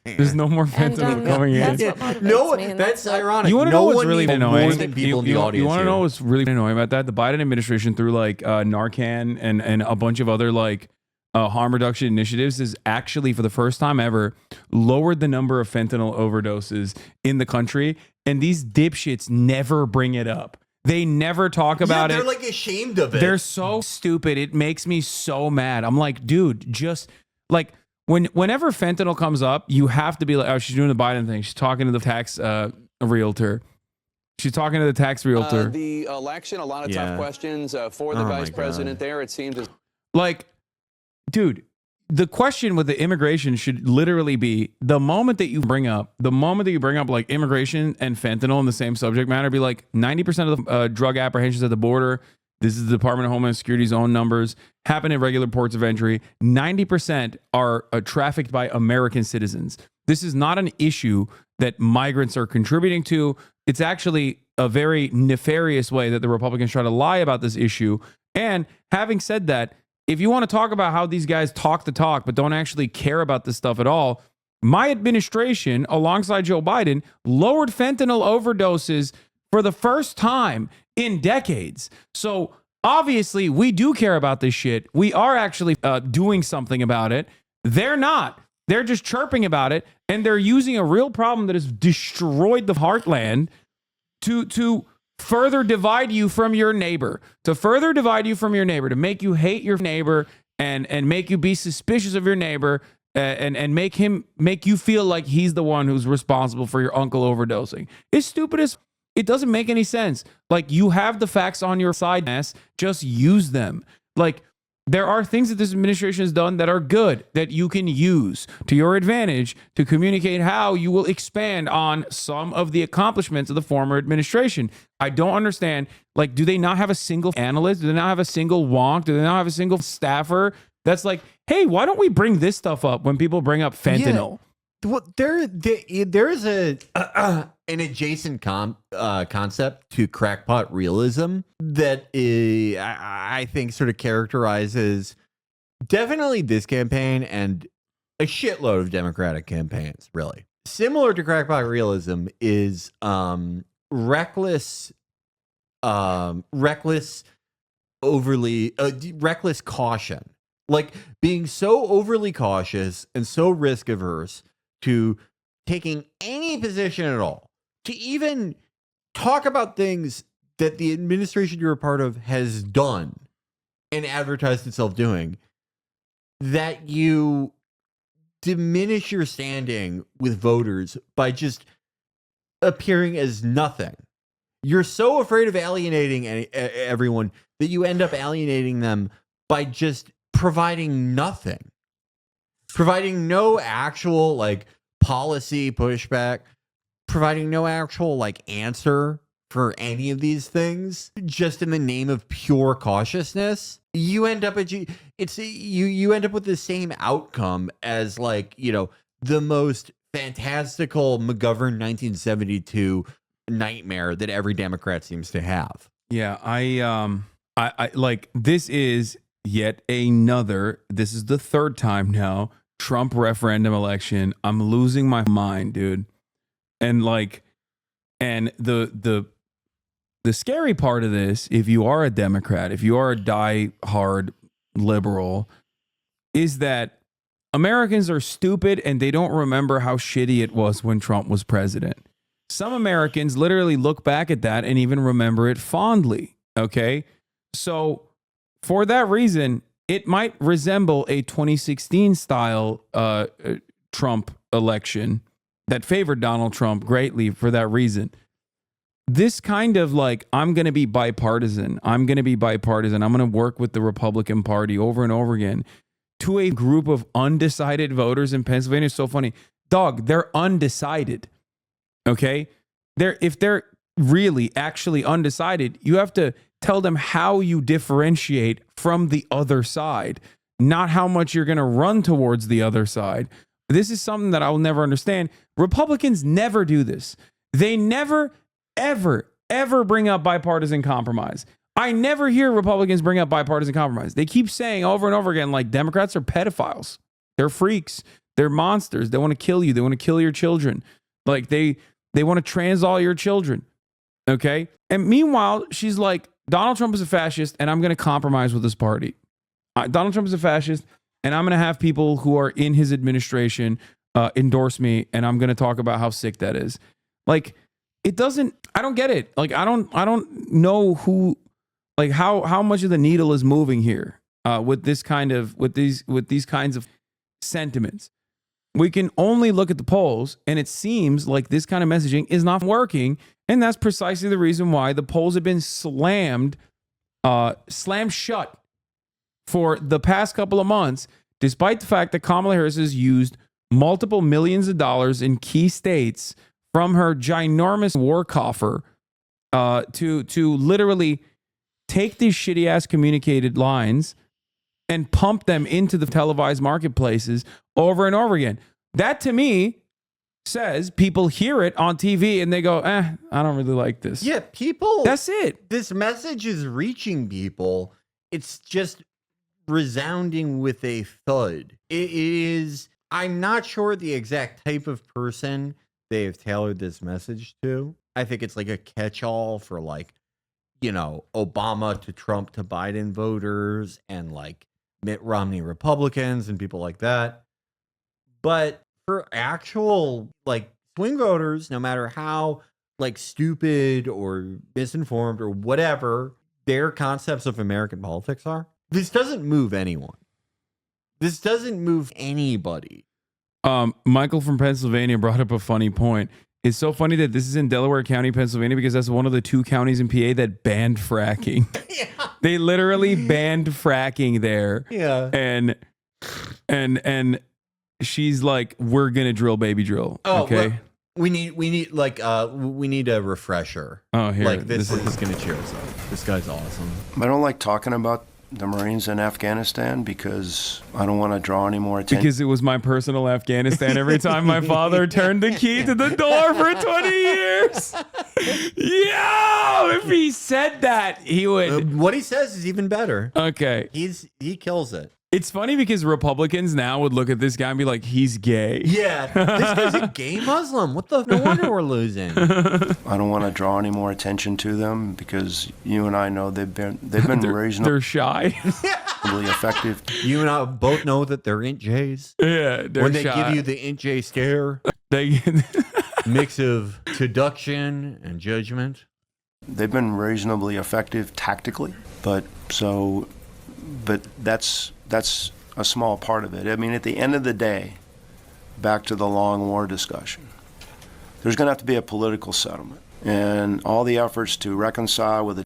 There's no more fentanyl coming in. That's what motivates me. And that's ironic. You want to No know what's one really needs annoying? more than people in the you audience want to here. know what's really annoying about that? The Biden administration, through like Narcan and a bunch of other like harm reduction initiatives, is actually for the first time ever lowered the number of fentanyl overdoses in the country. And these dipshits never bring it up. They never talk about they're it. like ashamed of it. They're so stupid. It makes me so mad. I'm like, dude, just like whenever fentanyl comes up, you have to be like, oh, she's doing the Biden thing. She's talking to the tax realtor. She's talking to the tax realtor. The election, a lot of tough questions for the vice president there. It seems as like, dude, the question with the immigration should literally be the moment that you bring up like immigration and fentanyl in the same subject matter, be like 90% of the drug apprehensions at the border. This is the Department of Homeland Security's own numbers, happen in regular ports of entry. 90% are trafficked by American citizens. This is not an issue that migrants are contributing to. It's actually a very nefarious way that the Republicans try to lie about this issue. And having said that, if you want to talk about how these guys talk the talk but don't actually care about this stuff at all, my administration, alongside Joe Biden, lowered fentanyl overdoses for the first time in decades. So obviously, we do care about this shit. We are actually doing something about it. They're not. They're just chirping about it, and they're using a real problem that has destroyed the heartland to further divide you from your neighbor, to make you hate your neighbor and make you be suspicious of your neighbor and make you feel like he's the one who's responsible for your uncle overdosing. It's stupid as it doesn't make any sense. Like, you have the facts on your side, just use them. Like, there are things that this administration has done that are good that you can use to your advantage to communicate how you will expand on some of the accomplishments of the former administration. I don't understand. Like, do they not have a single analyst? Do they not have a single wonk? Do they not have a single staffer that's like, hey, why don't we bring this stuff up when people bring up fentanyl? Yeah. Well, there is an adjacent concept to crackpot realism that I think sort of characterizes definitely this campaign and a shitload of Democratic campaigns, really. Similar to crackpot realism is reckless caution. Like, being so overly cautious and so risk averse to taking any position at all, to even talk about things that the administration you're a part of has done and advertised itself doing, that you diminish your standing with voters by just appearing as nothing. You're so afraid of alienating everyone that you end up alienating them by just providing nothing. Providing no actual like policy pushback, providing no actual like answer for any of these things, just in the name of pure cautiousness. You end up you end up with the same outcome as, like, you know, the most fantastical McGovern 1972 nightmare that every Democrat seems to have. Yeah, I like, this is yet another, this is the third time now, Trump referendum election. I'm losing my mind, dude. And like, and the scary part of this, if you are a Democrat, if you are a die-hard liberal, is that Americans are stupid and they don't remember how shitty it was when Trump was president. Some Americans literally look back at that and even remember it fondly. Okay. So for that reason, it might resemble a 2016 style Trump election that favored Donald Trump greatly for that reason. This kind of like, I'm going to be bipartisan. I'm going to work with the Republican Party over and over again, to a group of undecided voters in Pennsylvania. It's so funny. Dog, they're undecided. Okay? If they're really actually undecided, you have to tell them how you differentiate from the other side, not how much you're going to run towards the other side. This is something that I will never understand. Republicans never do this. They never, ever, ever bring up bipartisan compromise. I never hear Republicans bring up bipartisan compromise. They keep saying over and over again, like, Democrats are pedophiles. They're freaks. They're monsters. They want to kill you. They want to kill your children. Like, they want to trans all your children. Okay? And meanwhile, she's like, Donald Trump is a fascist, and I'm going to compromise with this party. Donald Trump is a fascist, and I'm going to have people who are in his administration endorse me, and I'm going to talk about how sick that is. Like, it doesn't, I don't get it. Like, I don't know who, like, how much of the needle is moving here with this kind of, with these kinds of sentiments. We can only look at the polls, and it seems like this kind of messaging is not working. And that's precisely the reason why the polls have been slammed shut for the past couple of months, despite the fact that Kamala Harris has used multiple millions of dollars in key states from her ginormous war coffer to literally take these shitty ass communicated lines and pump them into the televised marketplaces over and over again. That to me says people hear it on TV and they go, I don't really like this. Yeah, people. That's it. This message is reaching people. It's just resounding with a thud. It is, I'm not sure the exact type of person they have tailored this message to. I think it's like a catch-all for, like, you know, Obama to Trump to Biden voters and like Mitt Romney Republicans and people like that. But for actual like swing voters, no matter how like stupid or misinformed or whatever their concepts of American politics are, this doesn't move anyone. This doesn't move anybody. Michael from Pennsylvania brought up a funny point. It's so funny that this is in Delaware County, Pennsylvania, because that's one of the 2 counties in PA that banned fracking. Yeah. They literally banned fracking there. Yeah. And she's like, we're gonna drill, baby drill. Oh, okay. Well, we need a refresher. Oh, here. Like this is gonna cheer us up. This guy's awesome. I don't like talking about the Marines in Afghanistan because I don't want to draw any more attention. Because it was my personal Afghanistan every time my father turned the key to the door for 20 years. Yo, if he said that, he would. What he says is even better. Okay. He kills it. It's funny because Republicans now would look at this guy and be like, he's gay. Yeah, this guy's a gay Muslim. What the? No wonder we're losing. I don't want to draw any more attention to them because you and I know they've been reasonably. They're shy. Effective. You and I both know that they're Int J's. Yeah, they're when they shy. give you the Int J stare, they mix of seduction and judgment. They've been reasonably effective tactically, but that's a small part of it. I mean, at the end of the day, back to the long war discussion, there's going to have to be a political settlement. And all the efforts to reconcile with the